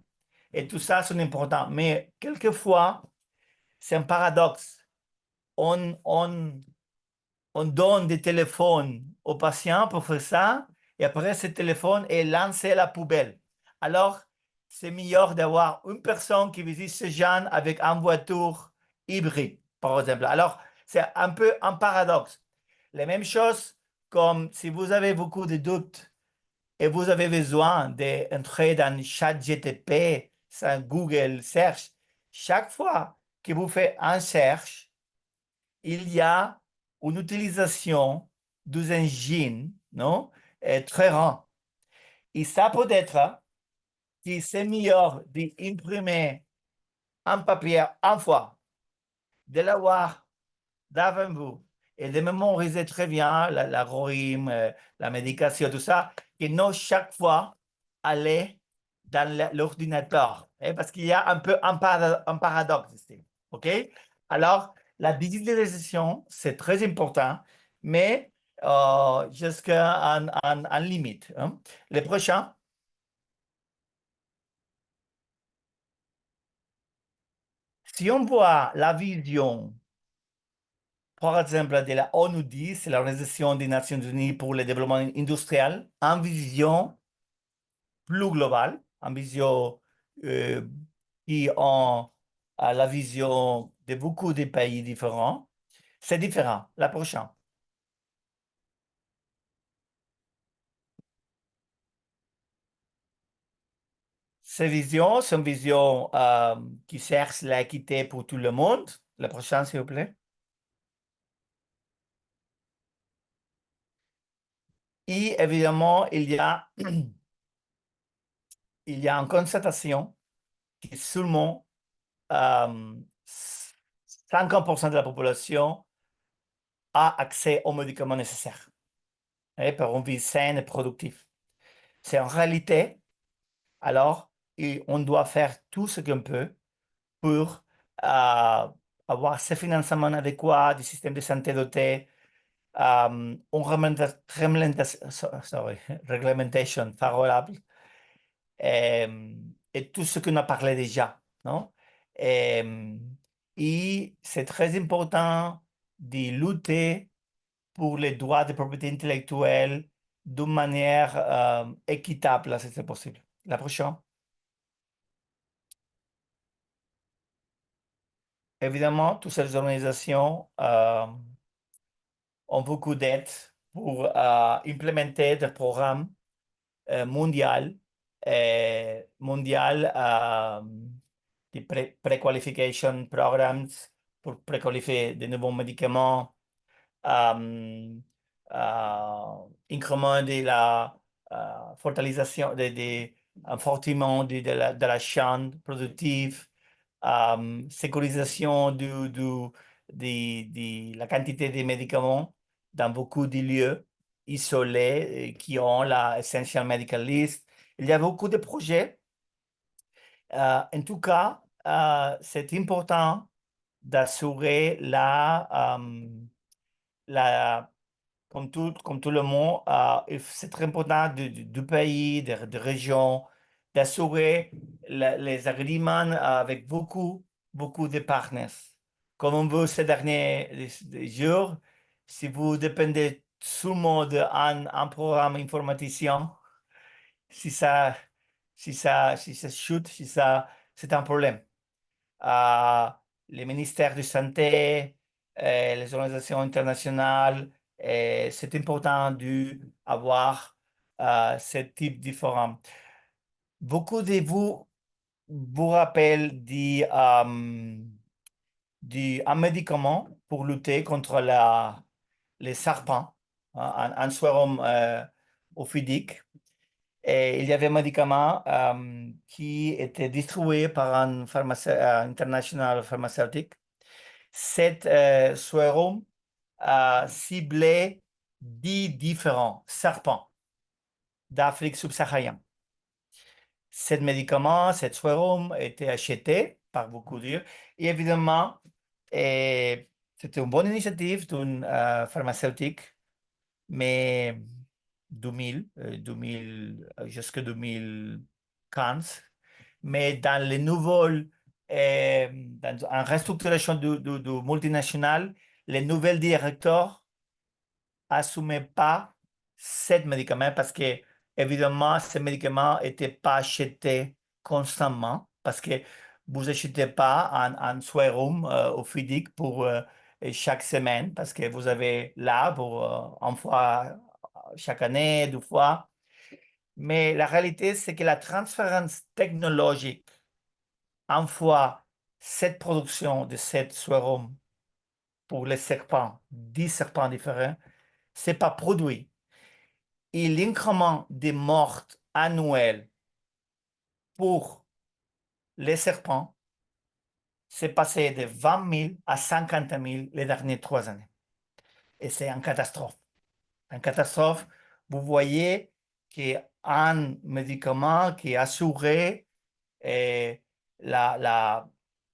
Et tout ça, c'est important. Mais quelquefois, c'est un paradoxe. On donne des téléphones aux patients pour faire ça, et après, ce téléphone est lancé à la poubelle. Alors, c'est meilleur d'avoir une personne qui visite ce genre avec une voiture hybride, par exemple. Alors, c'est un peu un paradoxe. La même chose comme si vous avez beaucoup de doutes et vous avez besoin d'entrer dans ChatGPT, sans Google Search, chaque fois que vous faites un search, il y a une utilisation des engines, non, très rare. Et ça peut être que c'est meilleur d'imprimer un papier une fois, de l'avoir devant vous et de mémoriser très bien l'algorithme, la médication, tout ça, et non chaque fois aller dans l'ordinateur. Parce qu'il y a un peu un paradoxe ici. OK? Alors, la digitalisation, c'est très important, mais jusqu'à un limite. Hein. Le prochain, si on voit la vision, par exemple, de la ONU-10, c'est l'Organisation des Nations Unies pour le développement industriel, en vision plus globale, en vision euh, qui ont la vision de beaucoup de pays différents, c'est différent. La prochaine. Ces visions sont une vision qui cherche l'équité pour tout le monde. La prochaine, s'il vous plaît. Et évidemment, il y a une constatation que seulement 50% de la population a accès aux médicaments nécessaires pour une vie saine et productive. C'est en réalité, alors, on doit faire tout ce qu'on peut pour avoir ce financement adéquat du système de santé doté, une réglementation favorable et tout ce qu'on a parlé déjà, non? Euh, et c'est très important de lutter pour les droits de propriété intellectuelle d'une manière équitable, si c'est possible. La prochaine. Évidemment, toutes ces organisations ont beaucoup d'aide pour implémenter des programmes mondial, des pre-qualification programs pour préqualifier de nouveaux médicaments, euh, increment de la fortalisation, un fortement de la chaîne productive, sécurisation de la quantité de médicaments dans beaucoup de lieux isolés qui ont la Essential Medical List. Il y a beaucoup de projets. En tout cas, c'est important d'assurer la comme tout le monde, c'est très important du pays, de région, d'assurer les agreements avec beaucoup de partenaires. Comme on veut ces derniers jours, si vous dépendez seulement d'un programme informaticien, si ça, si ça chute, si ça, c'est un problème. Euh, les ministères de santé, les organisations internationales, c'est important d'avoir ce type de forum. Beaucoup de vous vous rappellent un médicament pour lutter contre les serpents, hein, un sérum ophidique. Et il y avait un médicament qui était distribué par un international pharmaceutique. Cet sérum ciblait 10 différents serpents d'Afrique subsaharienne. Ce médicament, cet sérum était acheté par beaucoup dire. Et évidemment, c'était une bonne initiative d'une pharmaceutique, mais 2000 jusqu'à 2015. Mais dans les nouvelles, en restructuration du multinational, les nouvelles directeurs n'assumaient pas ces médicaments parce que, évidemment, ces médicaments n'étaient pas achetés constamment parce que vous n'achetez pas un sérum au physique pour chaque semaine parce que vous avez là pour une fois chaque année, 2 fois. Mais la réalité, c'est que la transférence technologique, une fois cette production de cette sérum pour les serpents, 10 serpents différents, c'est pas produit. Et l'incrément des morts annuels pour les serpents, c'est passé de 20 000 à 50 000 les dernières 3 années. Et c'est une catastrophe. Une catastrophe, vous voyez qu'un médicament qui assurait eh, la, la,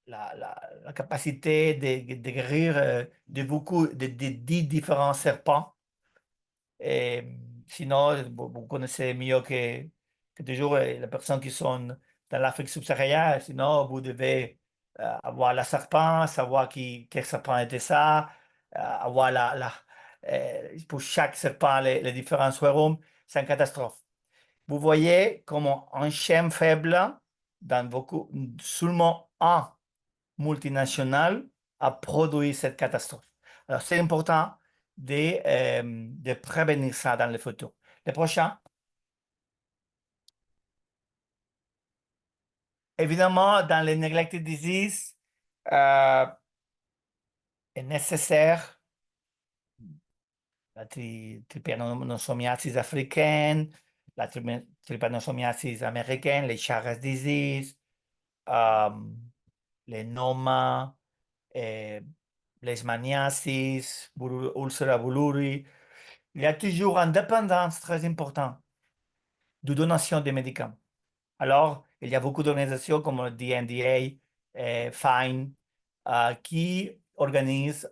la capacité de guérir de beaucoup, de 10 différents serpents. Et sinon, vous connaissez mieux que toujours les personnes qui sont dans l'Afrique subsaharienne. Sinon, vous devez avoir la serpent, savoir quel serpent était ça, avoir pour chaque serpent les différents sérums. C'est une catastrophe. Vous voyez comment un chien faible, dans beaucoup, seulement un multinational a produit cette catastrophe. Alors, c'est important de prévenir ça dans le futur. Le prochain, évidemment, dans les neglected diseases, euh, est nécessaire la trypanosomiasis africaine, la trypanosomiasis américaine, les Chagas disease, euh, les nomas, les maniasis, ulcera buluri. Il y a toujours une dépendance très importante de donation de médicaments. Alors, il y a beaucoup d'organisations comme le DNDA, FINE, qui organisent,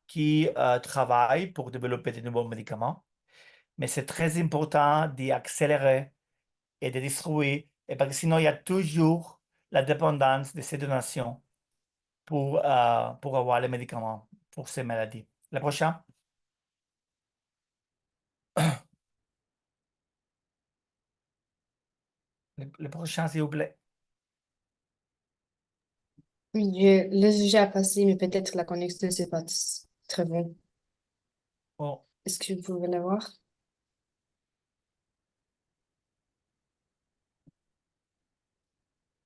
qui travaillent pour développer de nouveaux médicaments. Mais c'est très important d'accélérer et de distribuer, et parce que sinon, il y a toujours la dépendance de ces donations pour avoir les médicaments pour ces maladies. Le prochain, le prochain, s'il vous plaît. Oui, je l'ai déjà passé, mais peut-être la connexion, c'est pas très bon. Oh, Est-ce que vous pouvez la voir?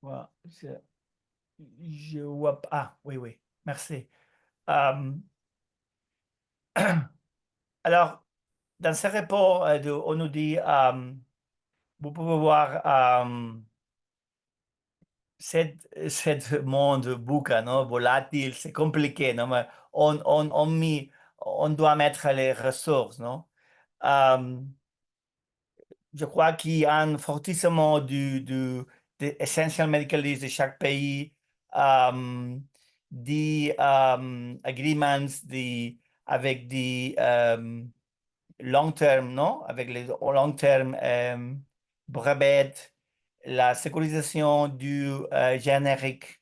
voilà, je vois pas. Ah, oui, oui, merci. Euh, alors, dans ce rapport, on nous dit, vous pouvez voir cette monde bouca, non, volatile, c'est compliqué, non, mais on doit mettre les ressources, non? Euh, je crois qu'il y a un fortissement des essential medical needs de chaque pays, des agreements avec des long terme, non? Avec les long terme brevets, la sécurisation du générique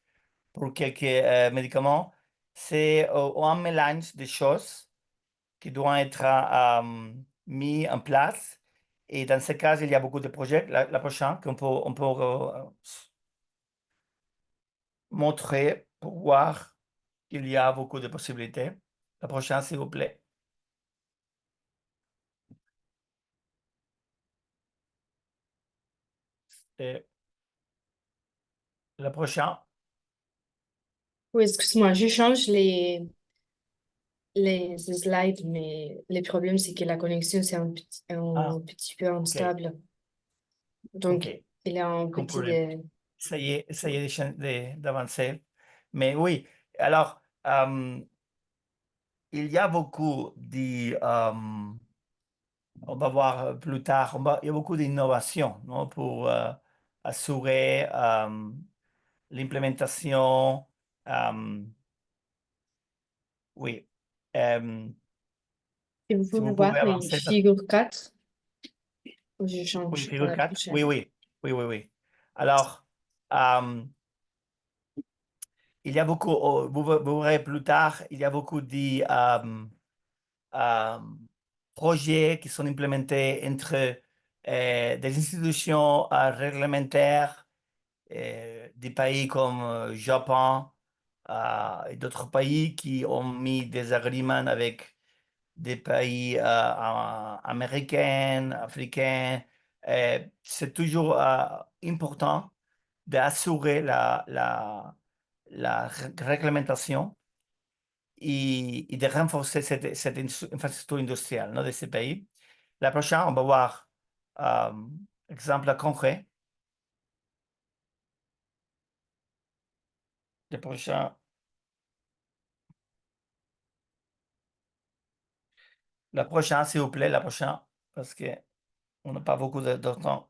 pour quelques médicaments, c'est un mélange de choses qui doivent être mis en place. Et dans ce cas, il y a beaucoup de projets. La prochaine on peut montrer pour voir qu'il y a beaucoup de possibilités. La prochaine, s'il vous plaît. Et la prochaine. Oui, excuse-moi, je change les slides, mais le problème, c'est que la connexion, c'est Ah, un petit peu OK, instable. Donc, OK. il y a un Comme petit... problème. Essayez d'avancer. Mais oui, alors, il y a beaucoup on va voir plus tard, il y a beaucoup d'innovation, non, pour assurer l'implémentation, euh, oui. Euh, Et vous si pouvez vous voir pouvez les avancer. figures 4. Je Oui, change à figure la 4. prochaine. Oui, oui, oui, oui, oui. Alors, euh, il y a beaucoup, oh, vous verrez plus tard, il y a beaucoup de euh, projets qui sont implémentés entre des institutions réglementaires des pays comme Japon et d'autres pays qui ont mis des agreements avec des pays américains, africains. C'est toujours important d'assurer la réglementation et de renforcer cette infrastructure industrielle, non, de ces pays. La prochaine, on va voir exemple concret. Le prochain, la prochaine, s'il vous plaît, la prochaine, parce qu'on n'a pas beaucoup de temps.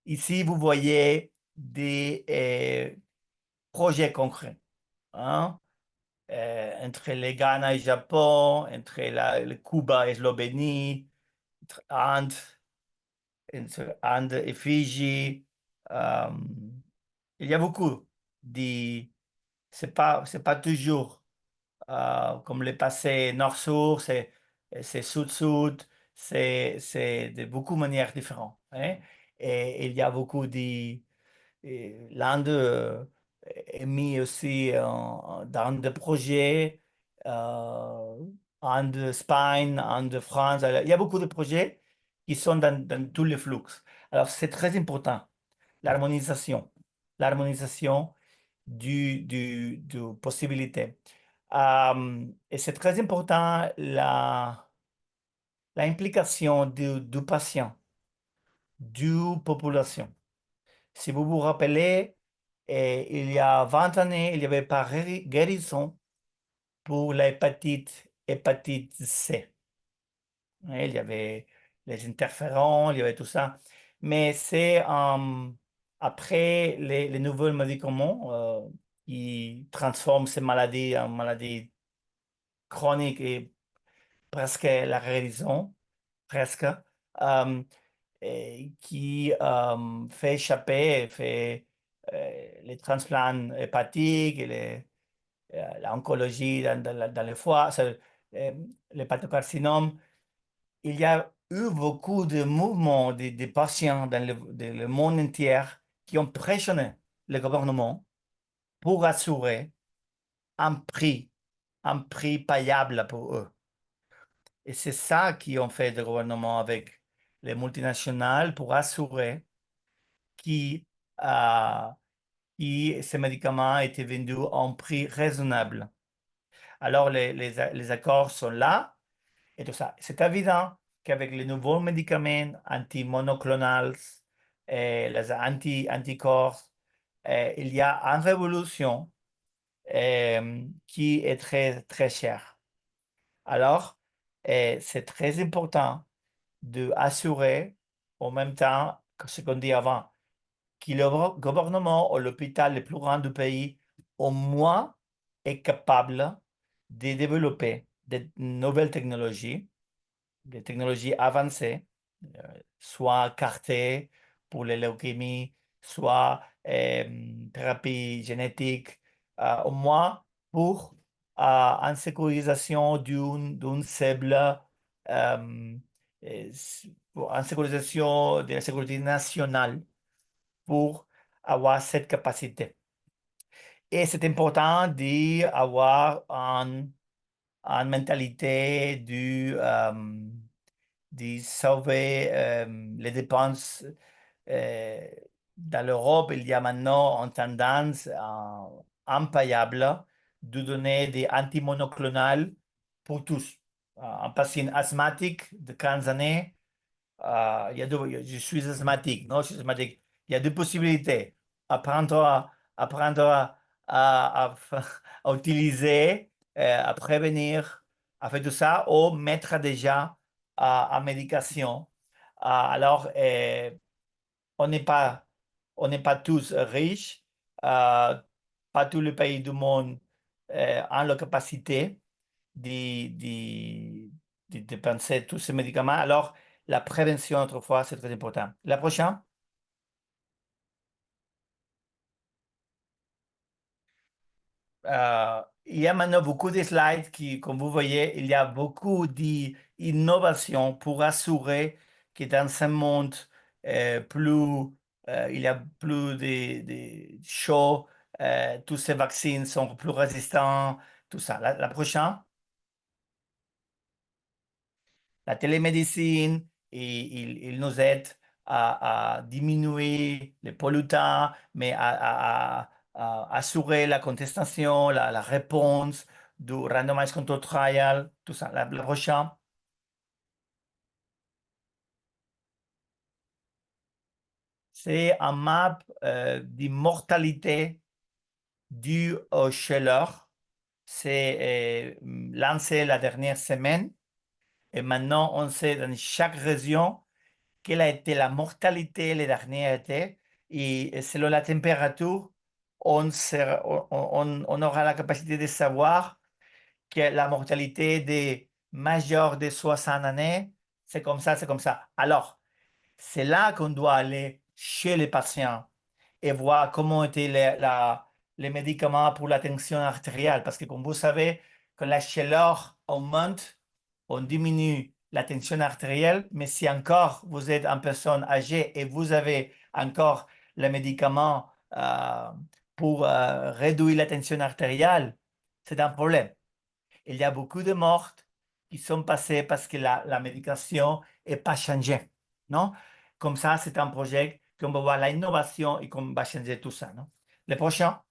Ici, vous voyez des projets concrets, hein, entre les Ghana et Japon, entre le Cuba et Slovénie, entre Inde et Fidji. euh, il y a beaucoup de... C'est pas toujours comme le passé nord-sud, c'est sud-sud, c'est de beaucoup de manières différentes, hein. Et il y a beaucoup de... L'Inde est mis aussi dans des projets, Inde, Espagne, Inde, France. Alors, il y a beaucoup de projets qui sont dans tous les flux. Alors, c'est très important, l'harmonisation. L'harmonisation du possibilité. Et c'est très important l'implication du patient, du population. Si vous vous rappelez, il y a 20 années, il n'y avait pas guérison pour hépatite C. Il y avait les interférons, il y avait tout ça. Mais c'est après les nouveaux médicaments qui transforment ces maladies en maladies chroniques et presque la guérison, presque, euh, et qui fait échapper, fait les transplants hépatiques, et l'oncologie dans le foie, l'hépatocarcinome. Il y a eu beaucoup de mouvements de patients dans le monde entier qui ont pressionné le gouvernement pour assurer un prix, un prix payable pour eux. Et c'est ça qui ont fait le gouvernement avec les multinationales pour assurer que, euh, que ces médicaments étaient vendus à un prix raisonnable. Alors, les accords sont là et tout ça. C'est évident qu'avec les nouveaux médicaments anti-monoclonales et les anticorps, il y a une révolution qui est très, très chère. Alors, c'est très important d'assurer en même temps que ce qu'on dit avant, que le gouvernement ou l'hôpital le plus grand du pays, au moins, est capable de développer de nouvelles technologies, des technologies avancées, euh, soit CAR-T pour les leucémies, soit thérapie génétique, au moins pour une sécurisation d'une cible, euh, pour une sécurisation de la sécurité nationale pour avoir cette capacité. Et c'est important d'avoir une mentalité de sauver les dépenses. Euh, dans l'Europe, il y a maintenant une tendance impayable de donner des antimonoclonales pour tous. Un patient asthmatique de 15 années, je suis asthmatique, non, je suis asthmatique. Il y a deux possibilités. Apprendre à utiliser, à prévenir, à faire tout ça, ou mettre déjà en médication. Alors, on n'est pas on n'est pas tous riches, euh, pas tous les pays du monde ont la capacité de, de dépenser tous ces médicaments. Alors, la prévention, autrefois, c'est très important. La prochaine? Il y a maintenant beaucoup de slides qui, comme vous voyez, il y a beaucoup d'innovation pour assurer que dans ce monde il y a plus de chaud, tous ces vaccins sont plus résistants, tout ça. La prochaine? La télémédecine, il nous aide à diminuer les pollutants, mais à assurer la contestation, la réponse du randomized control trial, tout ça. La prochaine, c'est un map d'immortalité due au chaleur. C'est lancé la dernière semaine et maintenant on sait dans chaque région quelle a été la mortalité les derniers étés et selon la température, on aura la capacité de savoir que la mortalité des majeurs de 60 années, c'est comme ça, c'est comme ça. Alors, c'est là qu'on doit aller chez les patients et voir comment étaient les médicaments pour la tension artérielle. Parce que comme vous savez, quand la chaleur augmente, on diminue la tension artérielle, mais si encore vous êtes une personne âgée et vous avez encore les médicaments pour réduire la tension artérielle, c'est un problème. Il y a beaucoup de morts qui sont passées parce que la médication n'est pas changée, non? Comme ça, c'est un projet qu'on va voir l'innovation et qu'on va changer tout ça, non? Le prochain,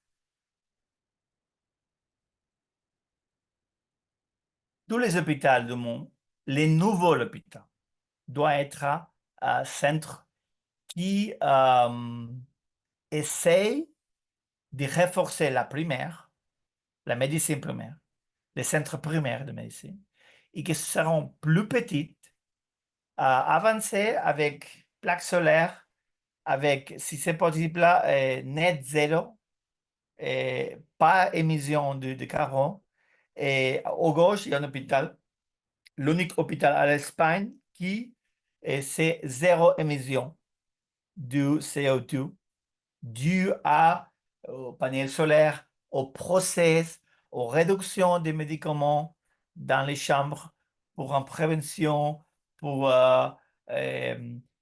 tous les hôpitaux du monde, les nouveaux hôpitaux, doivent être un centre qui essaye de renforcer la primaire, la médecine primaire, les centres primaires de médecine, et qui seront plus petites, avancées avec plaques solaires, avec, si c'est possible, net zéro, pas émission de carbone. Et au gauche, il y a un hôpital, l'unique hôpital à l'Espagne qui c'est zéro émission du CO2 dû au panel solaire, au process, aux réductions des médicaments dans les chambres pour en prévention, pour euh,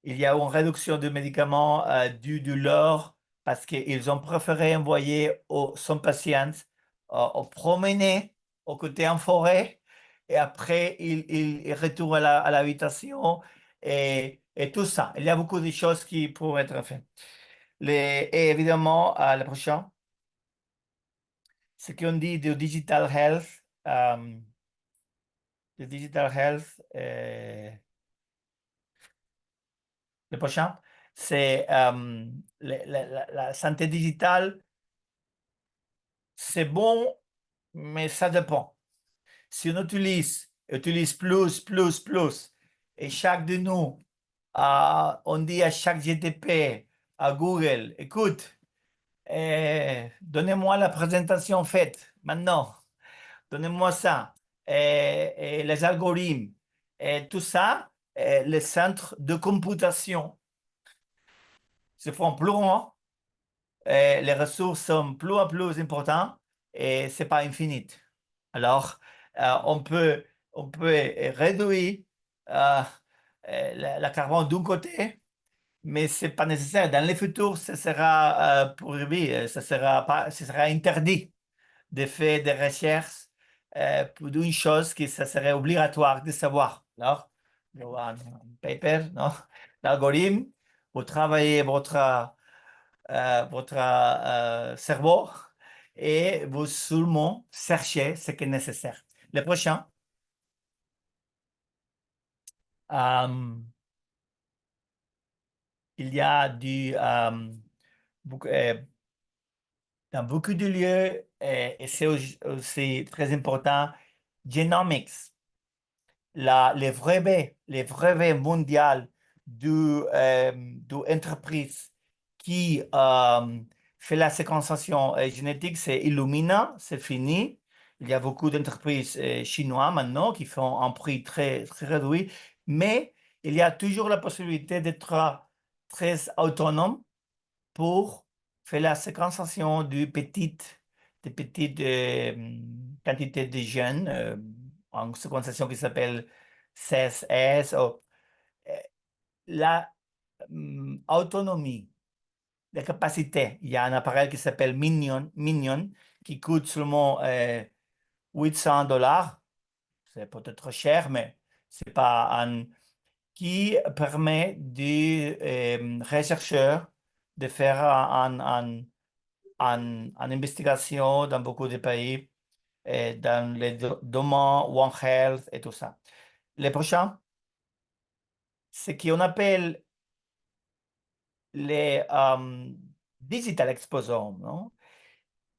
il y a une réduction de médicaments due de l'or parce qu'ils ont préféré envoyer son patient au promener au côté en forêt et après il retourne à l'habitation et tout ça. Il y a beaucoup de choses qui pourraient être faites. Et évidemment, la prochaine, ce qu'on dit de digital health, de digital health, le prochain, c'est la santé digitale, c'est bon, mais ça dépend. Si on utilise plus, et chaque de nous, on dit à chaque GTP, à Google, écoute, donnez-moi la présentation faite maintenant. Donnez-moi ça. Et les algorithmes. Et tout ça, les centres de computation se font plus grands. Les ressources sont plus en plus importantes et ce n'est pas infini. Alors, on peut réduire euh, la carbone d'un côté, mais ce n'est pas nécessaire. Dans le futur, ce sera prohibé, ce sera interdit de faire des recherches pour une chose que ça serait obligatoire de savoir. Alors, il y aura un paper, non? L'algorithme, vous travaillez votre cerveau et vous seulement cherchez ce qui est nécessaire. Le prochain, euh, il y a beaucoup, dans beaucoup de lieux, et c'est aussi très important, genomics, les brevets mondiaux de entreprises qui fait la séquenciation génétique, c'est Illumina, c'est fini. Il y a beaucoup d'entreprises chinoises maintenant qui font un prix très, très réduit, mais il y a toujours la possibilité d'être très autonome pour faire la séquenciation des petites quantités de gènes en séquenciation qui s'appelle CSS. Euh, la autonomie, la capacité. Il y a un appareil qui s'appelle Minion qui coûte seulement $800. C'est peut-être cher, mais c'est pas un qui permet des chercheurs de faire une investigation dans beaucoup de pays, dans les domaines One Health et tout ça. Le prochain, c'est qu'on appelle les digital exposomes, non?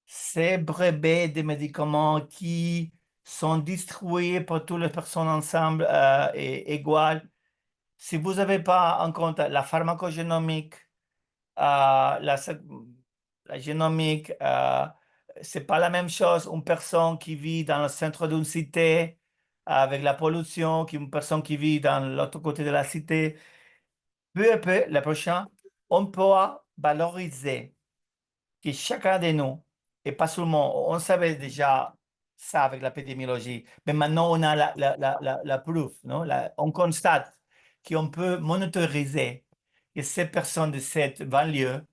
Ces brevets de médicaments qui sont distribués pour toutes les personnes ensemble et égales. Si vous n'avez pas en compte la pharmacogénomique, la génomique, c'est pas la même chose une personne qui vit dans le centre d'une cité avec la pollution qu'une personne qui vit dans l'autre côté de la cité. Peu à peu, le prochain, on pourra valoriser que chacun de nous, et pas seulement, on savait déjà ça avec l'épidémiologie, mais maintenant on a la preuve, non? On constate qu'on peut monitoriser que ces personnes de cette banlieue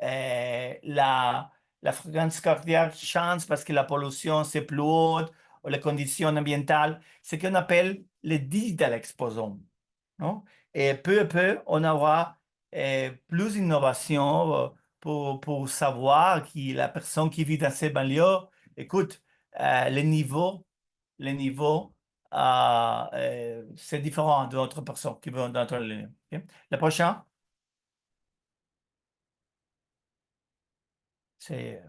la, la fréquence cardiaque change parce que la pollution c'est plus haute ou les conditions ambientales, ce qu'on appelle le digital exposome, non? Et peu à peu, on aura plus d'innovation pour savoir que la personne qui vit dans ces banlieues, écoute, le niveau c'est différent d'autres personnes qui vont dans notre ligne. Ok? Le prochain, c'est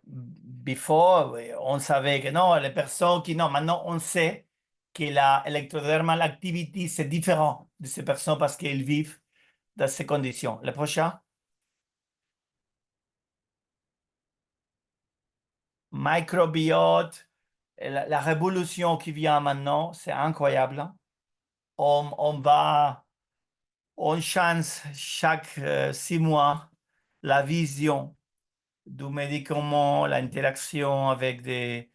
before, on savait que non, les personnes qui non, maintenant on sait que la electrodermal activity c'est différent de ces personnes parce qu'elles vivent dans ces conditions. Le prochain, microbiote, la révolution qui vient maintenant, c'est incroyable, hein. On va, on change chaque 6 mois la vision du médicament, l'interaction avec les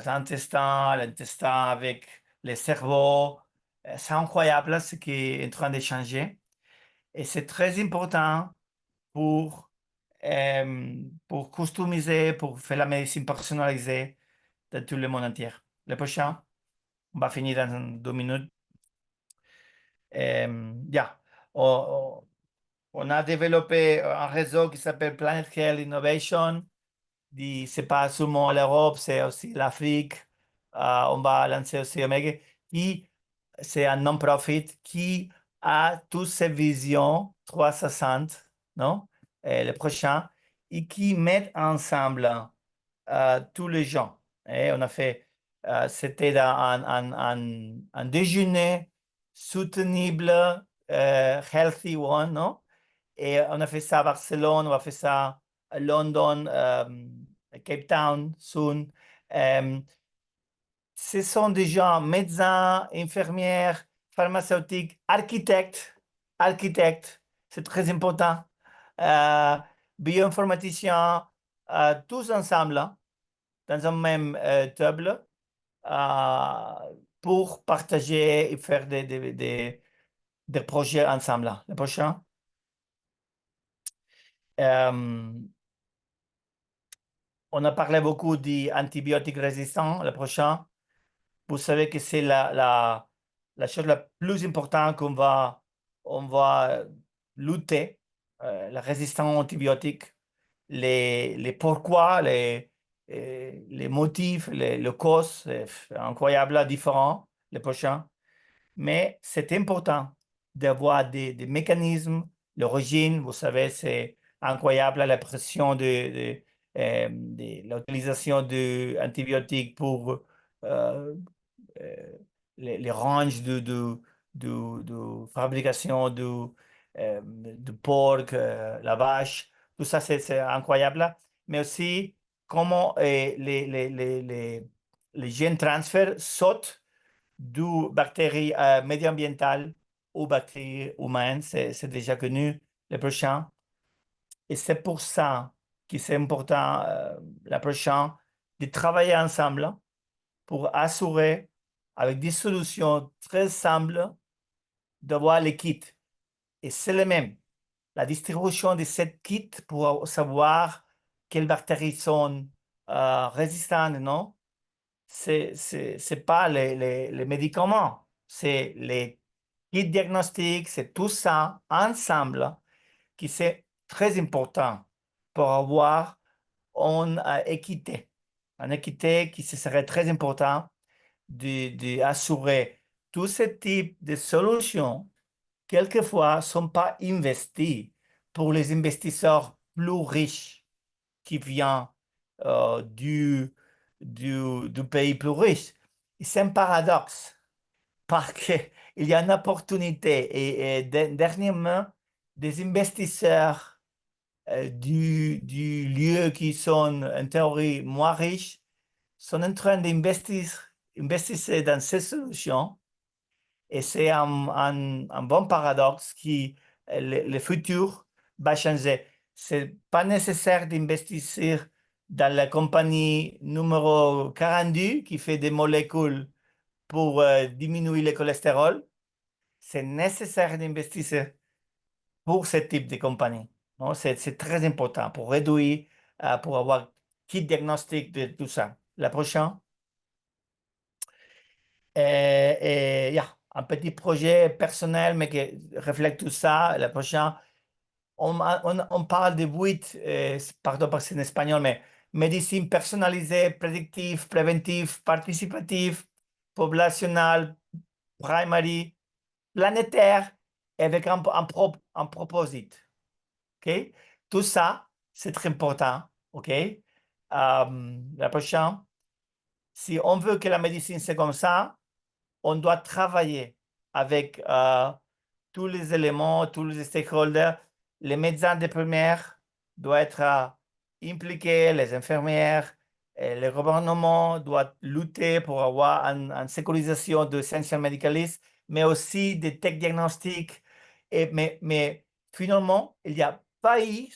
intestins, l'intestin avec les cerveaux. C'est incroyable ce qui est en train de changer. Et c'est très important pour, pour customiser, pour faire la médecine personnalisée dans tout le monde entier. Le prochain, on va finir dans 2 minutes. Ya. On a développé un réseau qui s'appelle Planet Health Innovation. C'est pas seulement l'Europe, c'est aussi l'Afrique. On va lancer aussi Omega, qui c'est un non-profit qui a toutes ces visions 360, non? Et le prochain, et qui met ensemble tous les gens. Et on a fait, c'était dans un déjeuner soutenable, healthy one, non? Et on a fait ça à Barcelone, on a fait ça à London, Cape Town, soon. Euh, Ce sont des gens, médecins, infirmières, pharmaceutiques, architectes, c'est très important, euh, bioinformaticiens, tous ensemble, hein, dans un même table, euh, pour partager et faire des projets ensemble. Le prochain. Euh, On a parlé beaucoup d'antibiotiques résistants. Le prochain, vous savez que c'est la chose la plus importante on va lutter, la résistance aux antibiotiques, les pourquoi, les motifs, le cause, c'est incroyable, différent, le prochain. Mais c'est important d'avoir des mécanismes. L'origine, vous savez, c'est incroyable la pression de l'utilisation d'antibiotiques pour euh, euh, les ranges de fabrication du porc, la vache, tout ça, c'est incroyable. Mais aussi, comment les gènes transferts sautent du bactéries médio-ambientales aux bactéries humaines, c'est déjà connu, le prochain. Et c'est pour ça que c'est important, la prochaine, de travailler ensemble pour assurer, avec des solutions très simples, d'avoir les kits. Et c'est le même. La distribution de ces kits pour savoir quelles bactéries sont résistantes, non? C'est pas les médicaments, c'est les kits diagnostiques, c'est tout ça ensemble qui c'est très important pour avoir une équité. Une équité qui ce serait très important d'assurer tous ces types de solutions, quelquefois, ne sont pas investis pour les investisseurs plus riches qui viennent du pays plus riche. Et c'est un paradoxe parce qu'il y a une opportunité et dernièrement, des investisseurs du lieu qui sont en théorie moins riches sont en train d'investir dans ces solutions et c'est un bon paradoxe qui le futur va changer. C'est pas nécessaire d'investir dans la compagnie numéro 42 qui fait des molécules pour diminuer le cholestérol. C'est nécessaire d'investir pour ce type de compagnie. Non? C'est très important pour réduire, pour avoir kit diagnostic de tout ça. La prochaine. Yeah, un petit projet personnel, mais qui reflète tout ça. La prochaine, on parle de 8, pardon parce que c'est en espagnol, mais médecine personnalisée, prédictive, préventive, participative, populationnelle, primary, planétaire, avec un proposite. OK? Tout ça, c'est très important. OK? La prochaine, si on veut que la médecine c'est comme ça, on doit travailler avec tous les éléments, tous les stakeholders. Les médecins de primaire doivent être impliqués, les infirmières, et le gouvernement doit lutter pour avoir une sécurisation de essentiels médicalistes, mais aussi des tech diagnostics. Mais finalement, il y a pays,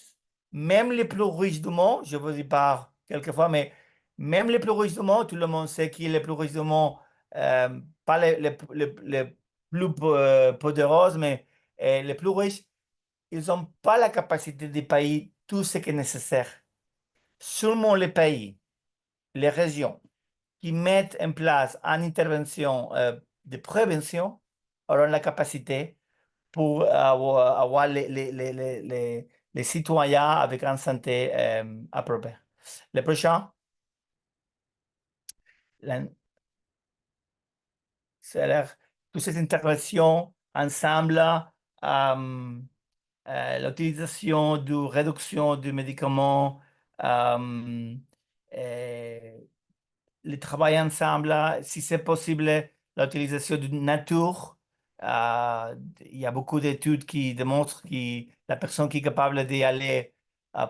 même les plus riches du monde, je vous y parle quelquefois, mais même les plus riches du monde, tout le monde sait qui est le plus riche du monde, pas les plus podereuses, mais les plus riches, ils n'ont pas la capacité de payer tout ce qui est nécessaire. Seulement les pays, les régions qui mettent en place une intervention de prévention auront la capacité pour avoir les citoyens avec une santé appropriée. Le prochain, c'est-à-dire toutes ces interventions ensemble, l'utilisation de réduction de médicaments, euh, le travail ensemble, si c'est possible, l'utilisation de nature. Il y a beaucoup d'études qui démontrent que la personne qui est capable d'y aller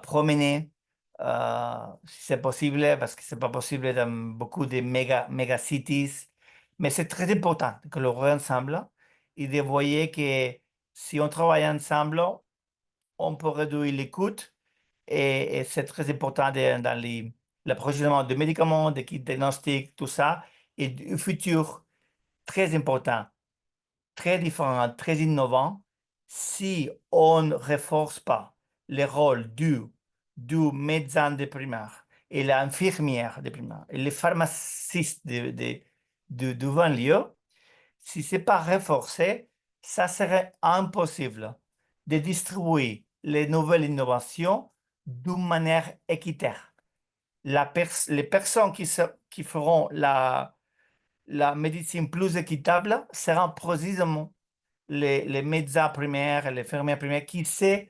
promener, si c'est possible, parce que c'est pas possible dans beaucoup de méga cities. Mais c'est très important que l'on ensemble et de voir que si on travaille ensemble, on peut réduire les coûts et c'est très important dans l'approvisionnement de médicaments, de kits diagnostiques, tout ça. Et du futur, très important, très différent, très innovant, si on ne renforce pas le rôle du médecin de primaire et l'infirmière de primaire et les pharmacistes de 20 lieux, si ce n'est pas renforcé, ça serait impossible de distribuer les nouvelles innovations d'une manière équitaire. Les personnes qui feront la médecine plus équitable seront précisément les médecins primaires et les infirmières primaires qui savent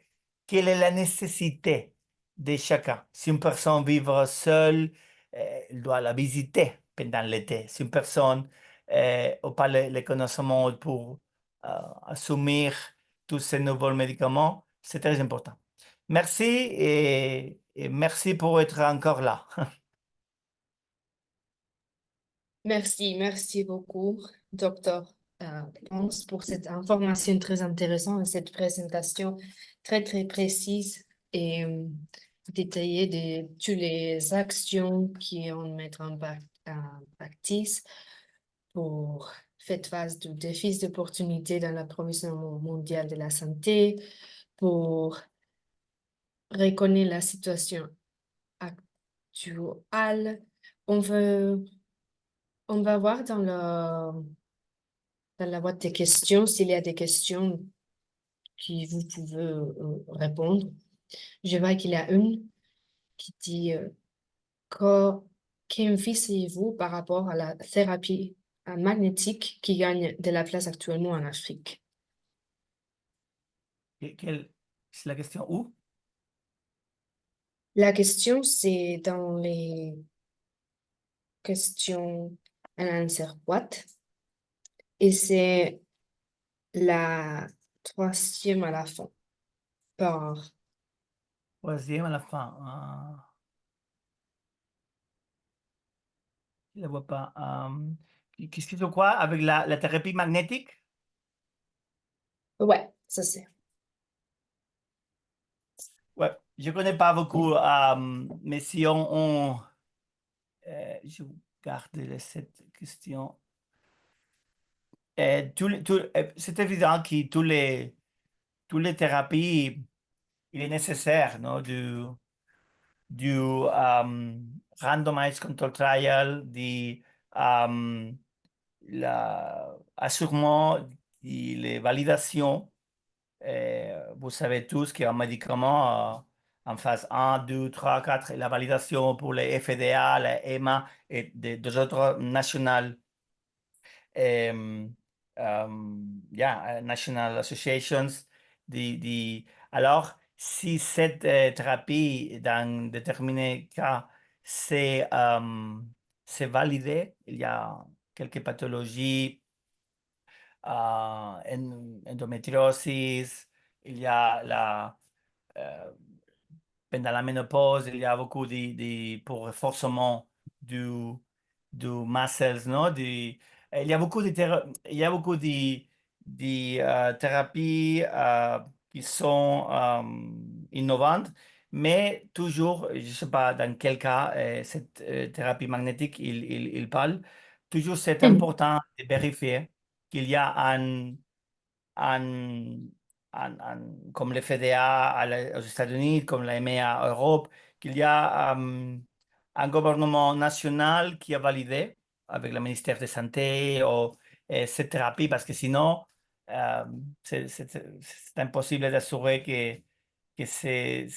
quelle est la nécessité de chacun. Si une personne vivre seule, elle doit la visiter pendant l'été. Si une personne n'a pas les connaissances pour assumer tous ces nouveaux médicaments. C'est très important. Merci et merci pour être encore là. Merci beaucoup, docteur Ponce, pour cette information très intéressante et cette présentation très précise et détaillée de toutes les actions qui vont mettre en practice pour faire face aux défis d'opportunité dans la promotion mondiale de la santé, pour reconnaître la situation actuelle. On veut, on va voir dans la boîte des questions s'il y a des questions que vous pouvez répondre. Je vois qu'il y a une qui dit qu'en pensez-vous par rapport à la thérapie magnétique qui gagne de la place actuellement en Afrique? C'est la question où? La question, c'est dans les questions and answer boîte et c'est la troisième à la fin. Par Troisième à la fin. Ah, je ne la vois pas. Qu'est-ce que c'est quoi avec la thérapie magnétique? ouais, ça c'est. Ouais, je ne connais pas beaucoup, mais si je garde cette question. C'est évident que toutes les thérapies, il est nécessaire, non, du randomized control trial, um, assurement, les validations. Vous savez tous qu'un médicament en phase 1, 2, 3, 4, la validation pour les FDA, la EMA et des autres nationales national associations. Alors, si cette thérapie, dans déterminés cas, c'est validé, il y a quelques pathologies, endométriosis, il y a euh, pendant la ménopause, il y a beaucoup pour renforcement du, du muscles, non? Il y a beaucoup il y a beaucoup de thérapies qui sont innovantes, mais toujours, je ne sais pas dans quel cas cette thérapie magnétique il parle, toujours c'est important de vérifier qu'il y a en, comme le FDA aux États-Unis, comme la EMEA en Europe, qu'il y a un gouvernement national qui a validé avec le ministère de Santé cette thérapie, parce que sinon, euh, c'est impossible d'assurer que c'est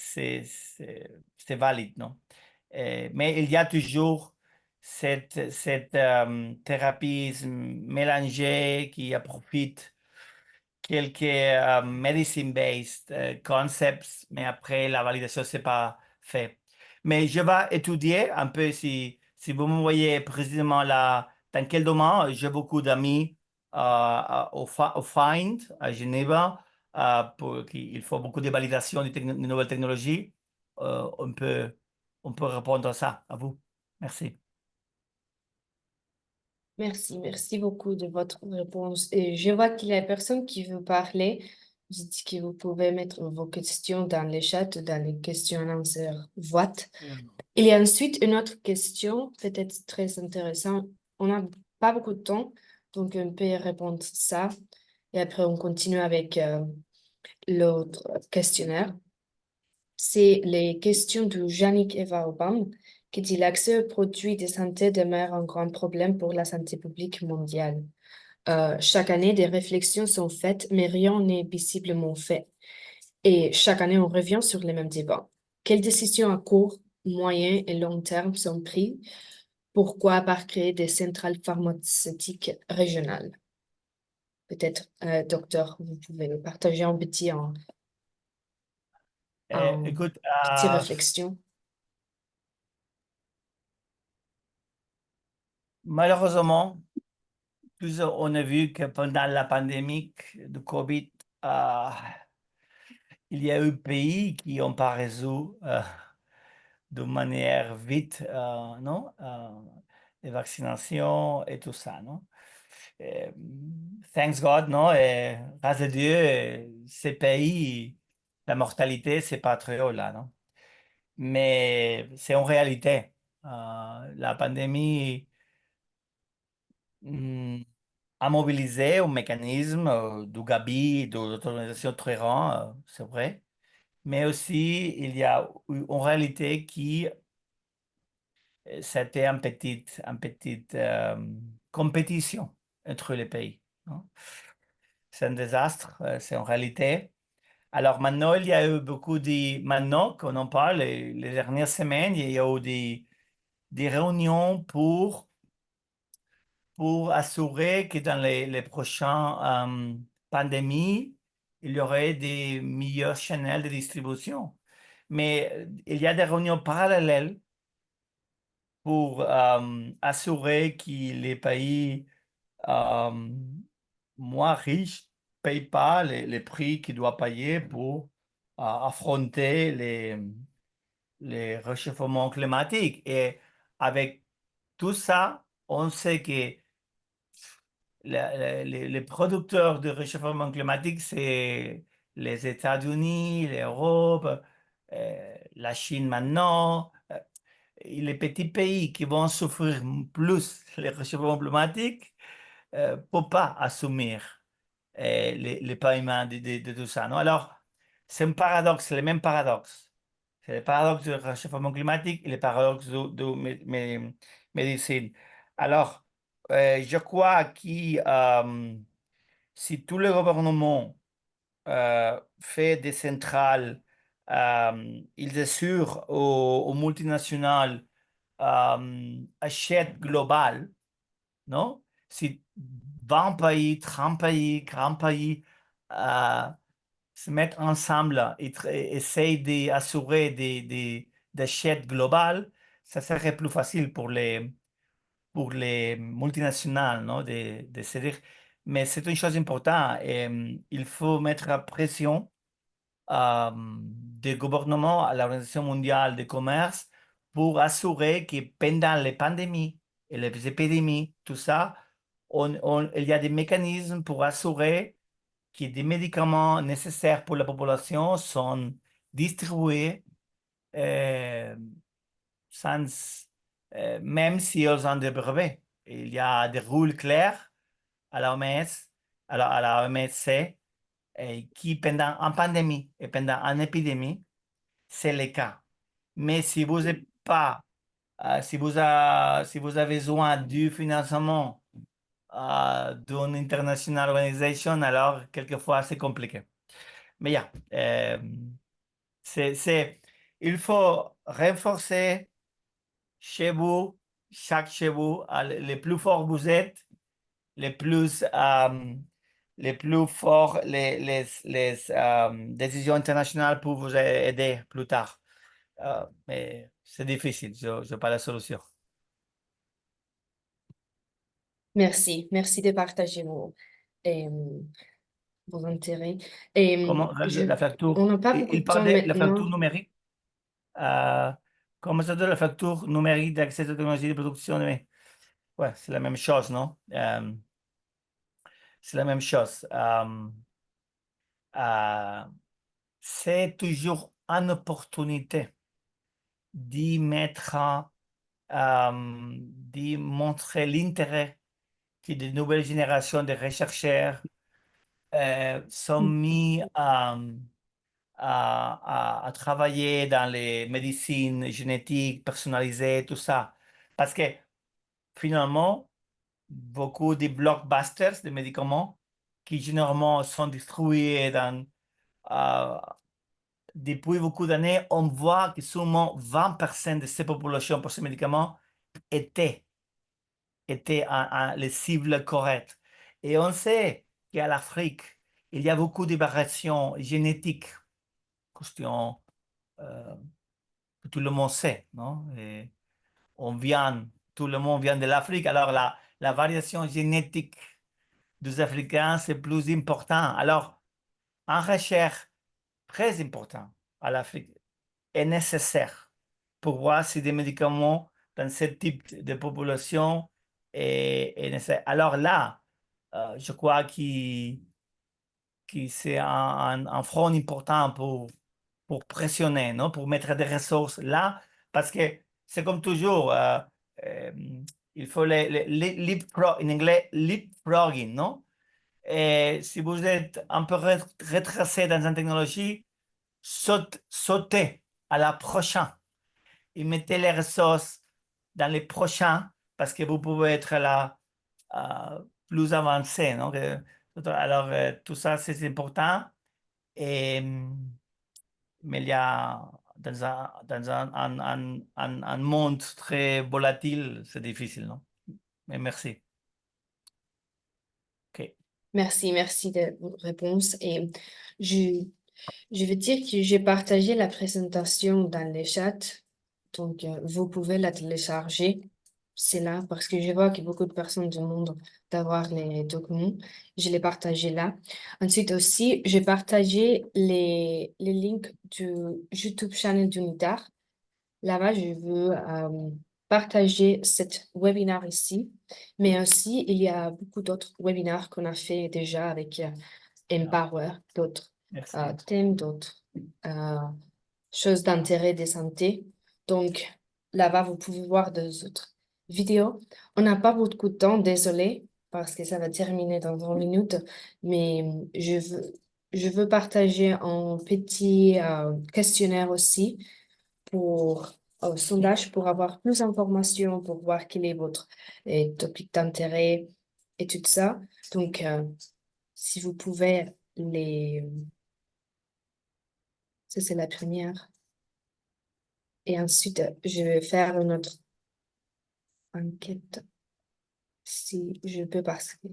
valide, non? Mais il y a toujours cette thérapie mélangée qui profite quelques medicine-based concepts, mais après la validation, c'est pas fait. Mais je vais étudier un peu si vous me voyez précisément là, dans quel domaine. J'ai beaucoup d'amis au FIND à Genève, pour il faut beaucoup de validation de nouvelles technologies. On peut répondre à ça, à vous. Merci. Merci beaucoup de votre réponse. Et je vois qu'il y a personne qui veut parler. Je dis que vous pouvez mettre vos questions dans les chats, dans les questions and answer vote. Il y a ensuite une autre question, peut-être très intéressante. On n'a pas beaucoup de temps, donc on peut répondre ça. Et après, on continue avec l'autre questionnaire. C'est les questions de Yannick Eva Obam qui dit l'accès aux produits de santé demeure un grand problème pour la santé publique mondiale. Chaque année, des réflexions sont faites, mais rien n'est visiblement fait. Et chaque année, on revient sur les mêmes débats. Quelles décisions à court, moyen et long terme sont prises? Pourquoi par créer des centrales pharmaceutiques régionales? Peut-être, docteur, vous pouvez partager en Écoute, petite réflexion. malheureusement, on a vu que pendant la pandémie de Covid, euh, il y a eu pays qui n'ont pas résolu de manière vite, non? Les vaccinations et tout ça, non? Euh, Thanks God, non? Et grâce à Dieu, ces pays, la mortalité, c'est pas très haut là, non? Mais c'est en réalité. La pandémie hmm, a mobilisé un mécanisme du Gavi, de l'autonomisation très grand, c'est vrai. Mais aussi, il y a eu en réalité qui c'était une petite compétition entre les pays, non? C'est un désastre, c'est en réalité. Alors maintenant, il y a eu beaucoup de... Maintenant qu'on en parle, les dernières semaines, il y a eu des réunions pour assurer que dans les prochaines pandémies, il y aurait des meilleurs channels de distribution. Mais il y a des réunions parallèles pour assurer que les pays euh, moins riches ne payent pas les prix qu'ils doivent payer pour affronter les réchauffements climatiques. Et avec tout ça, on sait que les producteurs de réchauffement climatique, c'est les États-Unis, l'Europe, la Chine maintenant. Et les petits pays qui vont souffrir plus les réchauffements climatiques ne peuvent pas assumer les paiements de tout ça, non? Alors, c'est un paradoxe, c'est le même paradoxe. C'est le paradoxe du réchauffement climatique et le paradoxe de médecine. Alors, je crois que si tous les gouvernements fait des centrales, ils assurent aux multinationales achètent global, non? Si 20 pays, 30 pays, 40 pays euh, se mettent ensemble et essayent d'assurer des achats globales, ça serait plus facile pour les multinationales, non? De se dire, mais c'est une chose importante. Et, il faut mettre la pression des gouvernements à l'Organisation mondiale du commerce pour assurer que pendant les pandémies et les épidémies, tout ça, il y a des mécanismes pour assurer que des médicaments nécessaires pour la population sont distribués euh, sans, même si ils ont des brevets. Il y a des règles claires à la OMS, à la OMC, qui pendant une pandémie et pendant une épidémie, c'est le cas. Mais si vous n'êtes pas, si vous avez besoin du financement d'une international organisation, alors quelquefois c'est compliqué. Mais il faut renforcer chez vous, chez vous, les plus forts vous êtes, les plus, les plus forts, les décisions internationales pour vous aider plus tard. Mais c'est difficile, je n'ai pas la solution. Merci, merci de partager euh, vos intérêts. Comment la On facture, n'a pas beaucoup il de temps parlait de la facture maintenant. numérique. Comment ça s'appelle la facture numérique d'accès à la technologie de production? Ouais, c'est la même chose, non? C'est la même chose. Euh, c'est toujours une opportunité d'y mettre, d'y montrer l'intérêt que de nouvelles générations de chercheurs sont mis à travailler dans les médecines génétiques personnalisées, tout ça. Parce que finalement, beaucoup de blockbusters de médicaments qui généralement sont distribués euh, depuis beaucoup d'années, on voit que seulement 20% de ces populations pour ces médicaments étaient, étaient les cibles correctes. Et on sait qu'à l'Afrique, il y a beaucoup de variations génétiques, question euh, que tout le monde sait, non? Et tout le monde vient de l'Afrique, alors la variation génétique des Africains, c'est plus important. Alors, en recherche très important à l'Afrique est nécessaire pour voir si des médicaments dans ce type de population est nécessaire. Alors là, je crois que c'est un front important pour pressionner, non? Pour mettre des ressources là, parce que c'est comme toujours, euh, il faut en anglais, leapfrogging, non? Et si vous êtes un peu retracé dans une technologie, sautez à la prochaine et mettez les ressources dans les prochains parce que vous pouvez être là plus avancé, non? Alors, tout ça, c'est important. Et, mais il y a dans un monde très volatile, c'est difficile, non? Mais merci. OK. Merci de vos réponses. Et je, je veux dire que j'ai partagé la présentation dans le chat. Donc, vous pouvez la télécharger. C'est là parce que je vois que beaucoup de personnes demandent d'avoir les documents. Je l'ai partagé là. Ensuite aussi, j'ai partagé les links du YouTube channel d'Unitar. Là-bas, je veux partager cet webinaire ici, mais aussi il y a beaucoup d'autres webinaires qu'on a fait déjà avec Empower, d'autres Merci. thèmes, d'autres euh, choses d'intérêt de santé. Donc là-bas, vous pouvez voir des autres vidéos. On n'a pas beaucoup de temps, désolé, parce que ça va terminer dans 20 minutes, mais je veux partager un petit questionnaire aussi pour sondage pour avoir plus d'informations, pour voir quel est votre topic d'intérêt et tout ça. Donc, si vous pouvez les... Ça, c'est la première. Et ensuite, je vais faire une autre enquête si je peux parce que...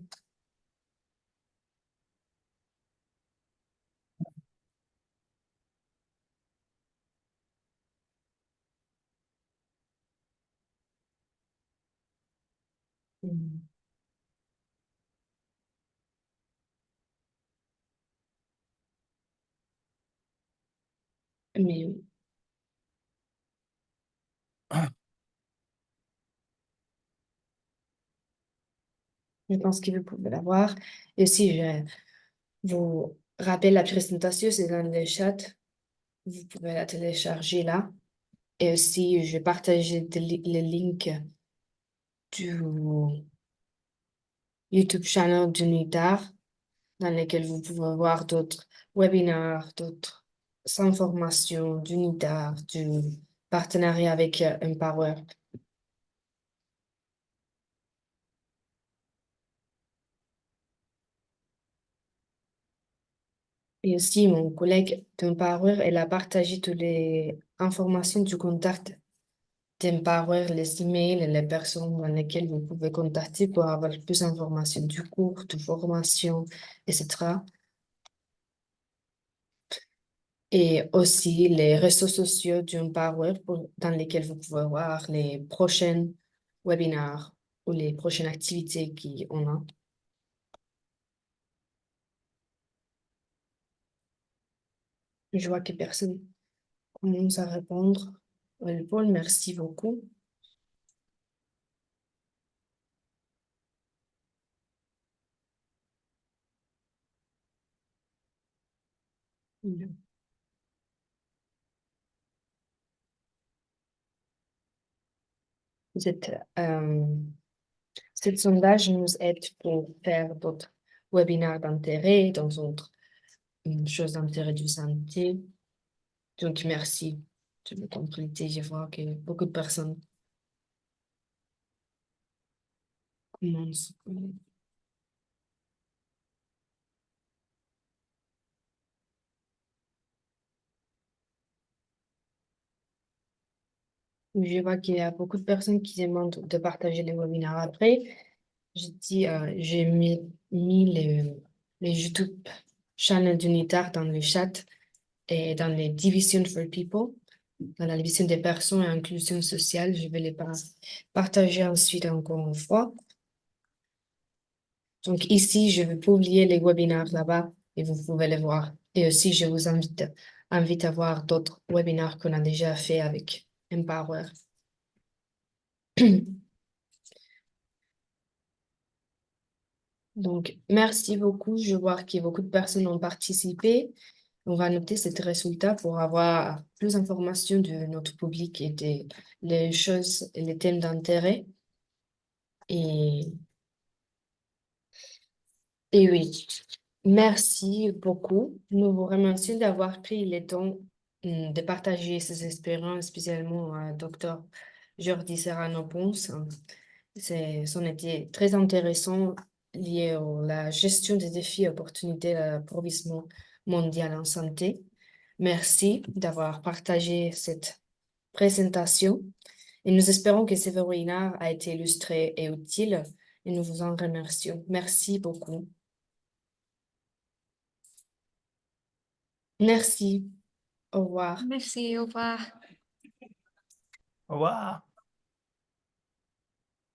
Hmm. Mais je pense que vous pouvez l'avoir. Et si je vous rappelle la présentation, c'est dans le chat. Vous pouvez la télécharger là. Et aussi, je vais partager le link du YouTube channel d'Unidar, dans lequel vous pouvez voir d'autres webinaires, d'autres informations d'Unidar, du partenariat avec Empower. Et aussi, mon collègue d'Empower, elle a partagé toutes les informations du contact d'Empower, les emails et les personnes dans lesquelles vous pouvez contacter pour avoir plus d'informations du cours, de formation, etc. Et aussi les réseaux sociaux d'Empower dans lesquels vous pouvez voir les prochains webinaires ou les prochaines activités qu'on a. Je vois que personne commence à répondre. Paul, merci beaucoup. Vous êtes, ce sondage nous aide pour faire d'autres webinaires d'intérêt dans d'autres choses d'intérêt du santé. Donc, merci de me compléter. Je vois que beaucoup de personnes commencent. Je vois qu'il y a beaucoup de personnes qui demandent de partager les webinaires après. J'ai mis les YouTube channel d'Unitar dans le chat et dans les divisions for people, dans la division des personnes et inclusion sociale. Je vais les partager ensuite encore une fois. Donc ici, je vais publier les webinaires là-bas et vous pouvez les voir Et aussi, je vous invite à voir d'autres webinaires qu'on a déjà fait avec Empower. Donc, merci beaucoup. Je vois que beaucoup de personnes ont participé. On va noter ces résultats pour avoir plus d'informations de notre public et les choses et les thèmes d'intérêt. Et, et oui, merci beaucoup. Nous vous remercions d'avoir pris le temps de partager ces expériences, spécialement à Dr. Jordi Serrano-Pons. C'en était très intéressant lié à la gestion des défis et opportunités de l'approvisionnement mondial en santé. Merci d'avoir partagé cette présentation et nous espérons que ce webinaire a été illustré et utile et nous vous en remercions. Merci beaucoup. Merci. Au revoir. Merci, au revoir. Au revoir.